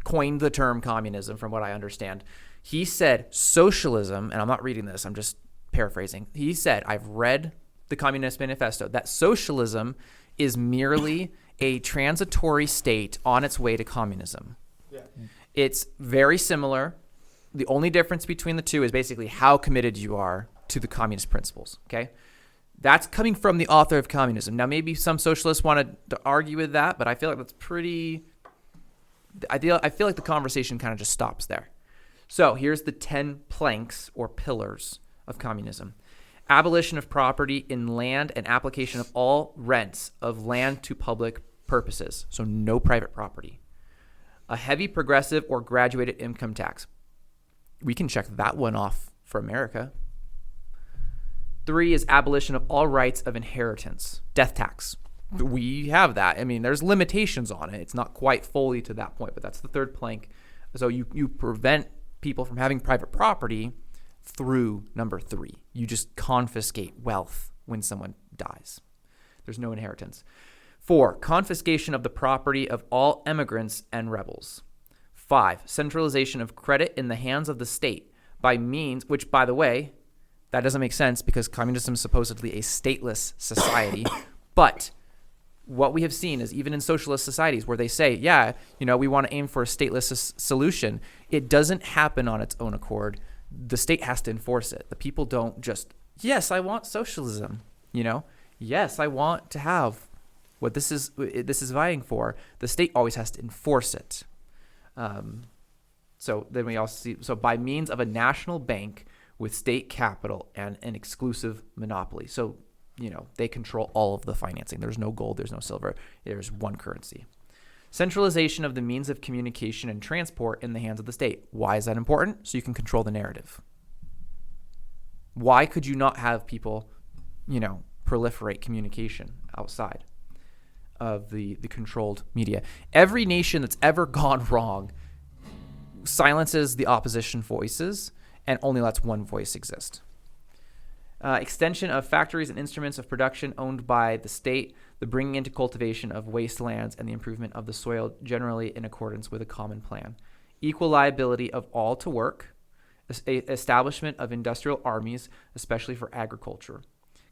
coined the term communism from what I understand. He said socialism, and I'm not reading this, I'm just paraphrasing. He said, I've read the Communist Manifesto, that socialism is merely a transitory state on its way to communism. Yeah. It's very similar. The only difference between the two is basically how committed you are to the communist principles, okay? That's coming from the author of communism. Now, maybe some socialists wanted to argue with that, but I feel like that's pretty... I feel like the conversation kind of just stops there. So here's the 10 planks or pillars of communism. Abolition of property in land and application of all rents of land to public purposes. So no private property. A heavy progressive or graduated income tax. We can check that one off for America. 3 is abolition of all rights of inheritance. Death tax. we have that. I mean, there's limitations on it. It's not quite fully to that point, but that's the third plank. So you prevent people from having private property through number 3. You just confiscate wealth when someone dies. There's no inheritance. 4, confiscation of the property of all immigrants and rebels. 5, centralization of credit in the hands of the state by means, which, by the way, that doesn't make sense because communism is supposedly a stateless society. But what we have seen is even in socialist societies where they say, yeah, we want to aim for a stateless solution, it doesn't happen on its own accord. The state has to enforce it. The people don't just, yes, I want socialism, Yes, I want to have what this is vying for. The state always has to enforce it. So then we also see, so by means of a national bank with state capital and an exclusive monopoly. So, they control all of the financing. There's no gold, there's no silver, there's one currency. Centralization of the means of communication and transport in the hands of the state. Why is that important? So you can control the narrative. Why could you not have people, proliferate communication outside of the controlled media? Every nation that's ever gone wrong silences the opposition voices and only lets one voice exist. Extension of factories and instruments of production owned by the state, the bringing into cultivation of wastelands, and the improvement of the soil generally in accordance with a common plan. Equal liability of all to work, establishment of industrial armies, especially for agriculture.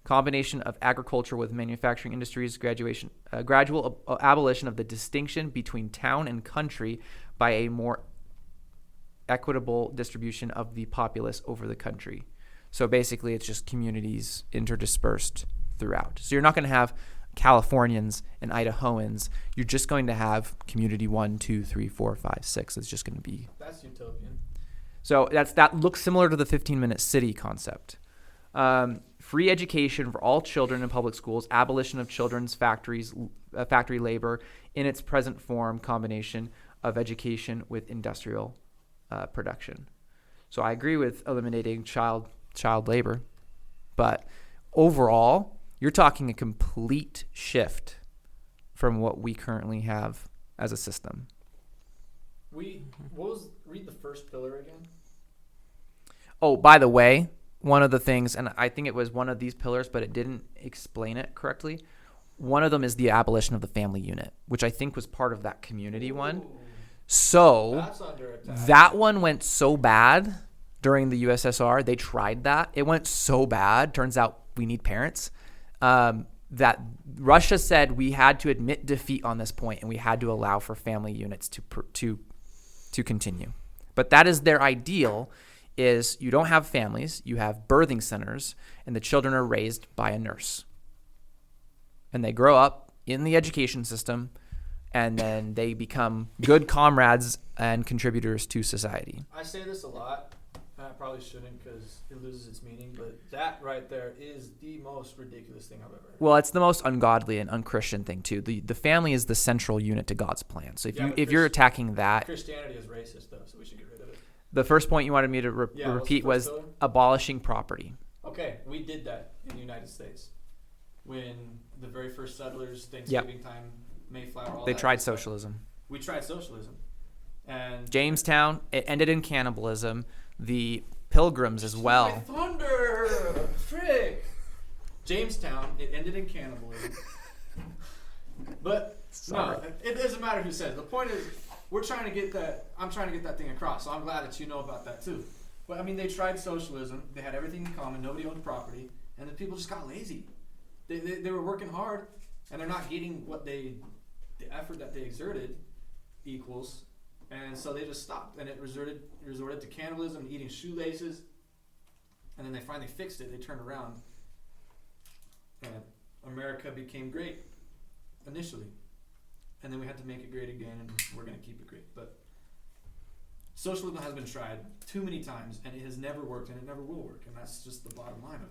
Combination of agriculture with manufacturing industries, gradual abolition of the distinction between town and country by a more equitable distribution of the populace over the country. So basically, it's just communities interdispersed throughout. So you're not going to have Californians and Idahoans. You're just going to have community 1, 2, 3, 4, 5, 6. It's just going to be. That's utopian. So that looks similar to the 15-minute city concept. Free education for all children in public schools, abolition of children's factory labor in its present form, combination of education with industrial production. So I agree with eliminating child labor, but overall, you're talking a complete shift from what we currently have as a system. Read the first pillar again. Oh, by the way, one of the things, and I think it was one of these pillars, but it didn't explain it correctly. One of them is the abolition of the family unit, which I think was part of that community one. So That's under attack. that one went so bad during the USSR. They tried that. It went so bad. Turns out we need parents. That Russia said we had to admit defeat on this point, and we had to allow for family units to continue. But that is their ideal. Is you don't have families, you have birthing centers, and the children are raised by a nurse. And they grow up in the education system, and then they become good comrades and contributors to society. I say this a lot, and I probably shouldn't because it loses its meaning, but that right there is the most ridiculous thing I've ever heard. Well, it's the most ungodly and unchristian thing too. The family is the central unit to God's plan. So if you're attacking that, Christianity is racist though, so we should get rid of it. the first point you wanted me to repeat was abolishing property. Okay, we did that in the United States when the very first settlers, Thanksgiving time, Mayflower, all they that tried stuff. socialism. We tried socialism, and Jamestown, it ended in cannibalism. The Pilgrims as well. My thunder, frick! Jamestown, it ended in cannibalism. But Sorry. no, it doesn't matter who says. The point is, we're trying to get that. I'm trying to get that thing across. So I'm glad that you know about that too. But I mean, they tried socialism. They had everything in common. Nobody owned property, and the people just got lazy. They were working hard, and they're not getting what the effort that they exerted equals, and so they just stopped, and it resorted to cannibalism and eating shoelaces, and then they finally fixed it. They turned around, and America became great initially, and then we had to make it great again, and we're going to keep it great. But socialism has been tried too many times, and it has never worked, and it never will work, and that's just the bottom line of it.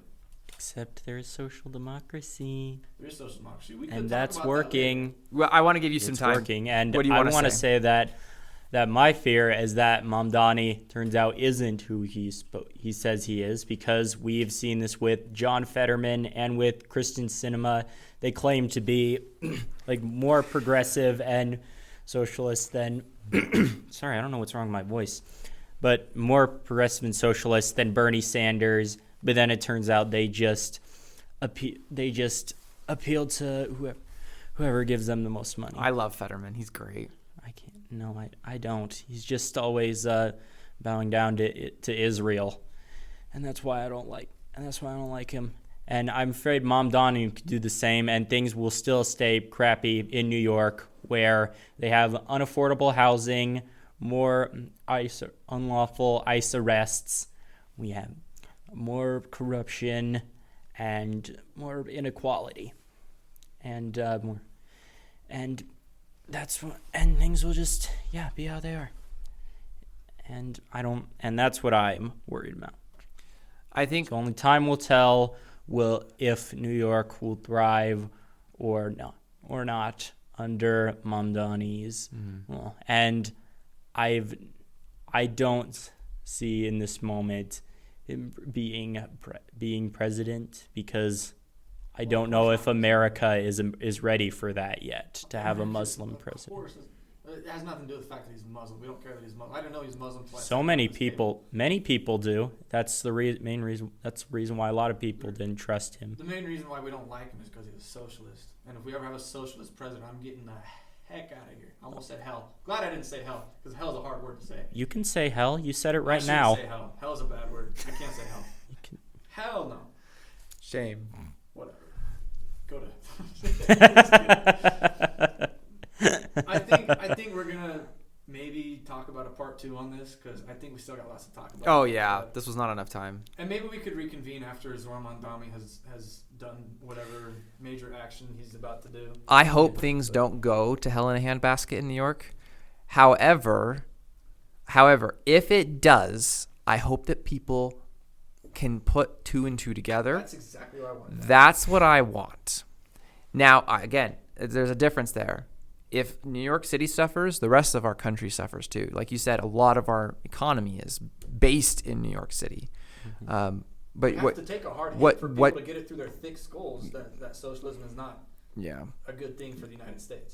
Except there is social democracy. There is social democracy. We could And talk that's about that working. Well, I want to give you some It's time. working. And What do you I wanna want to say? say that my fear is that Mamdani turns out isn't who he says he is, because we've seen this with John Fetterman and with Kristen Sinema. They claim to be like more progressive and socialist than sorry, I don't know what's wrong with my voice, but more progressive and socialist than Bernie Sanders. But then it turns out they just appeal to whoever gives them the most money. I love Fetterman. He's great. I don't. He's just always bowing down to Israel, and that's why I don't like him. And I'm afraid Mamdani could do the same, and things will still stay crappy in New York, where they have unaffordable housing, more unlawful ICE arrests. We have more corruption and more inequality, and things will just be how they are. And that's what I'm worried about. I think So only time will tell if New York will thrive or not under Mamdani's. Well, and I don't see in this moment him being president, because I don't know if America is ready for that yet, to have a Muslim president. Of course, it has nothing to do with the fact that he's Muslim. We don't care that he's Muslim. I didn't know he's Muslim. So many people do. That's the main reason. That's the reason why a lot of people didn't trust him. The main reason why we don't like him is because he's a socialist. And if we ever have a socialist president, I'm getting the heck out of here. I almost said hell. Glad I didn't say hell, because hell's a hard word to say. You can say hell. You said it I right shouldn't now. say hell. Hell's a bad word. I can't say hell. Hell no. shame. Whatever. Go to. I think we're gonna maybe talk about a part 2 on this, because I think we still got lots to talk about. Oh yeah, this was not enough time. And maybe we could reconvene after Zohran Mamdani has done whatever major action he's about to do. I hope things don't go to hell in a handbasket in New York. However, if it does, I hope that people can put 2 and 2 together. That's exactly what I want. That's what I want. Now, again, there's a difference there. If New York City suffers, the rest of our country suffers too. Like you said, a lot of our economy is based in New York City. Mm-hmm. But you have to take a hard hit for people to get it through their thick skulls that socialism is not a good thing for the United States.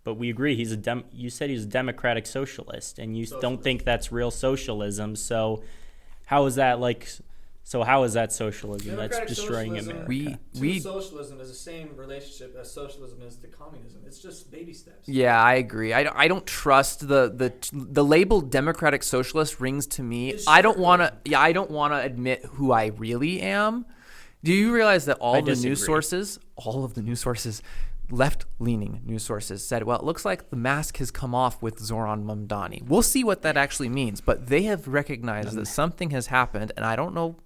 But we agree you said he's a democratic socialist, and you don't think that's real socialism. So how is that socialism? Democratic That's destroying socialism, America. Socialism is the same relationship as socialism is to communism. It's just baby steps. Yeah, I agree. I don't trust the label democratic socialist rings to me. I don't want to admit who I really am. Do you realize that all of the news sources, left-leaning news sources, said, well, it looks like the mask has come off with Zohran Mamdani. We'll see what that actually means, but they have recognized that something has happened, and I don't know.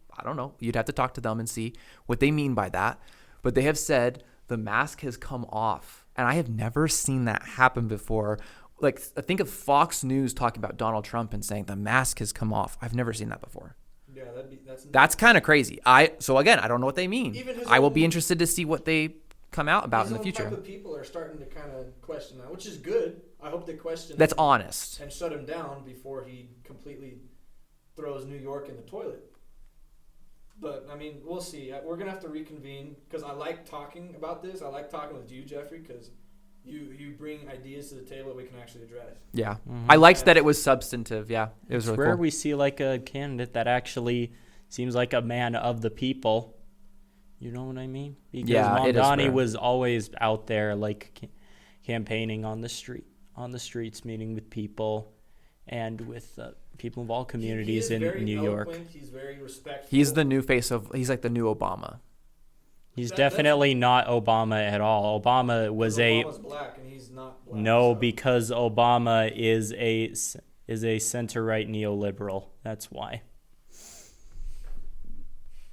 You'd have to talk to them and see what they mean by that. But they have said the mask has come off. And I have never seen that happen before. Like, think of Fox News talking about Donald Trump and saying the mask has come off. I've never seen that before. Yeah, that's kind of crazy. So again, I don't know what they mean. I will be interested to see what they come out about in the future. Type of people are starting to kind of question that, which is good. I hope they question. That's honest. And shut him down before he completely throws New York in the toilet. But, I mean, we'll see. We're going to have to reconvene, because I like talking about this. I like talking with you, Jeffrey, because you bring ideas to the table that we can actually address. Yeah. Mm-hmm. I liked that it was substantive. Yeah. It was really rare cool. We see like a candidate that actually seems like a man of the people. You know what I mean? Because Mamdani was always out there like campaigning on the streets, meeting with people, and with people of all communities in New York. He's very respectful. He's the new face he's like the new Obama. He's definitely not Obama at all. Obama's black and he's not black. No, because Obama is a center-right neoliberal. That's why.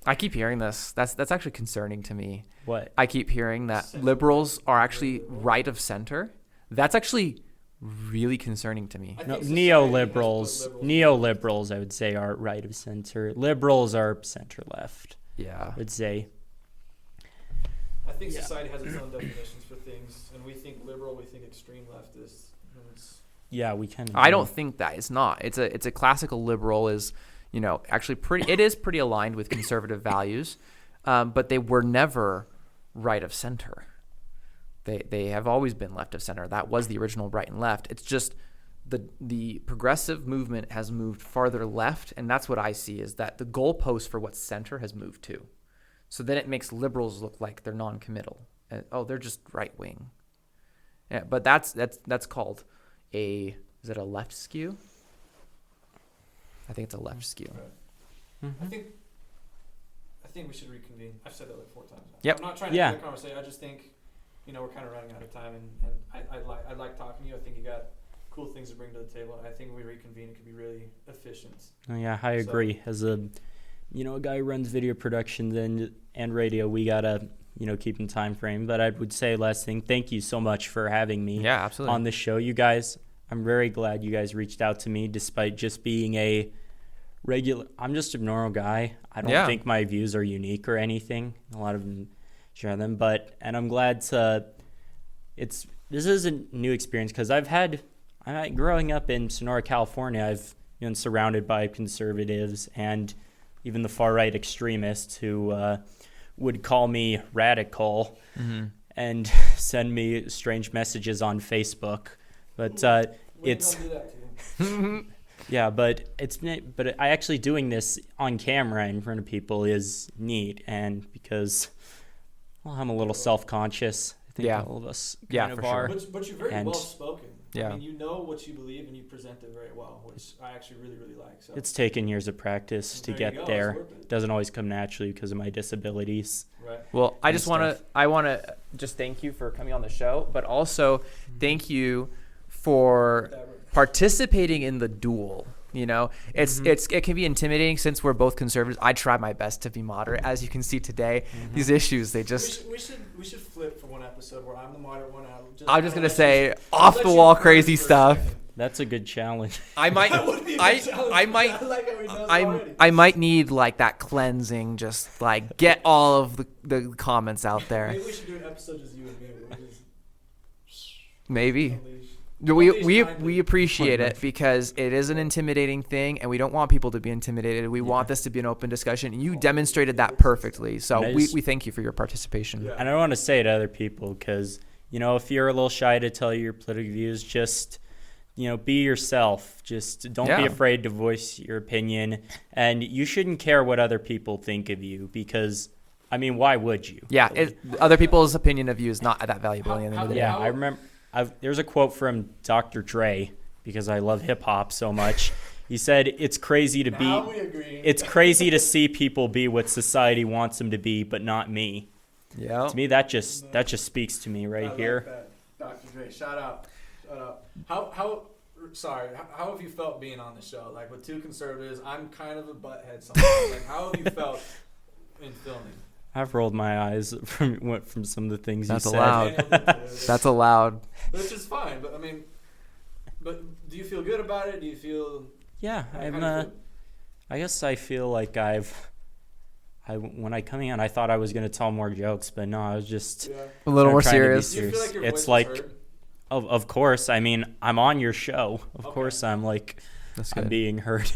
I keep hearing this. That's actually concerning to me. What? I keep hearing that liberals are actually right of center. That's actually really concerning to me. No, neoliberals, I would say, are right of center. Liberals are center left. Yeah. I would say. think Yeah. society has its own definitions for things, and we think liberal, we think extreme leftist. And it's, Yeah, we can. I don't think that. It's not. It's a classical liberal is, actually it is pretty aligned with conservative values, but they were never right of center. They have always been left of center. That was the original right and left. It's just the progressive movement has moved farther left, and that's what I see is that the goalpost for what center has moved to. So then it makes liberals look like they're non-committal. They're just right wing. Yeah, but that's called is it a left skew? I think it's a left skew. right. Mm-hmm. I think we should reconvene. I've said that like 4 times now. Yep. I'm not trying to have a conversation. I just think, we're kind of running out of time, and I like talking to you. I think you got cool things to bring to the table. And I think when we reconvene, it could be really efficient. Oh, yeah, I agree. As a guy who runs video production and radio, we gotta keep in time frame. But I would say last thing, thank you so much for having me. Yeah, absolutely. On this show, you guys. I'm very glad you guys reached out to me, despite just being a regular. I'm just a normal guy. I don't think my views are unique or anything. A lot of them share them, and I'm glad this is a new experience because growing up in Sonora, California, I've been surrounded by conservatives and even the far right extremists who would call me radical and send me strange messages on Facebook. But it's Don't do that to you. yeah, but I actually doing this on camera in front of people is neat, and because I'm a little self-conscious. I think all of us kind of for sure. are. But you're very well spoken. Yeah. I mean, you know what you believe and you present it very well, which I actually really, really like. So It's taken years of practice to there you get go. there. It's worth it. Doesn't always come naturally because of my disabilities. Right. Well, I and just want stuff. to just thank you for coming on the show, but also thank you for participating in the duel. It can be intimidating since we're both conservatives. I try my best to be moderate, as you can see today. These issues, they just. We should flip for one episode where I'm the moderate one. I'm just gonna say off the wall crazy stuff. That's a good challenge. I might. That would be a good challenge. I might. I like how he knows already. I might need like that cleansing. Just like get all of the comments out there. Maybe we should do an episode just you and me. Where we just Maybe. unleash. We appreciate it because it is an intimidating thing, and we don't want people to be intimidated. We want this to be an open discussion, and you demonstrated that perfectly. So we thank you for your participation. Yeah. And I want to say to other people because, if you're a little shy to tell your political views, just, be yourself. Just don't be afraid to voice your opinion. And you shouldn't care what other people think of you because, why would you? Yeah, other people's opinion of you is not that valuable at the end of the day. Yeah, I remember. There's a quote from Dr. Dre because I love hip hop so much. He said, "It's crazy to Now we agree. It's crazy to see people be what society wants them to be, but not me." Yeah. To me, that just speaks to me right I here. like that. Dr. Dre, shout out. How have you felt being on the show? Like with 2 conservatives, I'm kind of a butthead sometimes. Like how have you felt in filming? I've rolled my eyes from some of the things That's you said. allowed. That's allowed. Which is fine, but but do you feel good about it? Do you feel? Yeah, how do you feel? I guess I feel like when I coming out, I thought I was gonna tell more jokes, but no, I was just A little more trying to be serious. Do you feel like your voice It's was like, heard? of course. I'm on your show. Of Okay. course, I'm like. That's I'm good. being heard.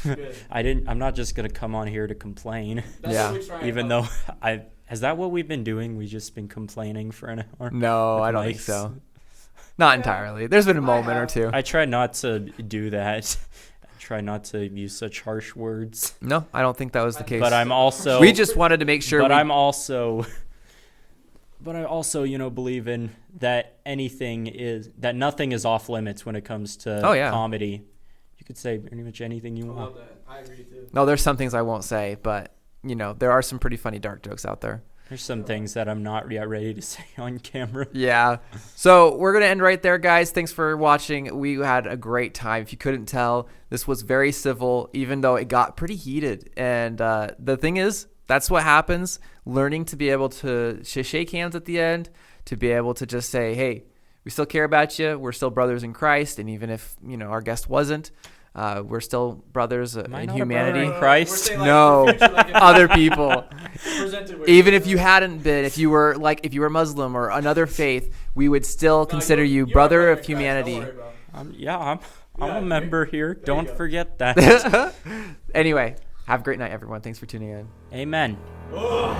Good. I'm not just gonna come on here to complain. That's Yeah. what we try and Even help. though is that what we've been doing? We've just been complaining for an hour. No, I don't think Mics. so. Not entirely. There's been a moment or two. I try not to do that. I try not to use such harsh words. No, I don't think that was the case. But I'm also. We just wanted to make sure. But I also, believe in that nothing is off limits when it comes to comedy. You could say pretty much anything you I want. love that. I agree too. No, there's some things I won't say, but there are some pretty funny dark jokes out there. There's some things that I'm not yet ready to say on camera. Yeah. So we're going to end right there, guys. Thanks for watching. We had a great time. If you couldn't tell, this was very civil, even though it got pretty heated. And the thing is, that's what happens. Learning to be able to shake hands at the end, to be able to just say, hey, we still care about you. We're still brothers in Christ. And even if, our guest wasn't, We're still brothers Am I in not a brother humanity. in Christ? We're saying, like, No, in the future, like, if other people. presented with, Even if you hadn't been, if you were Muslim or another faith, we would still No, consider you you're brother a of in Christ, don't humanity. worry, bro. I'm Yeah, a member here. you Don't go. forget that. Anyway, have a great night, everyone. Thanks for tuning in. Amen. Ugh.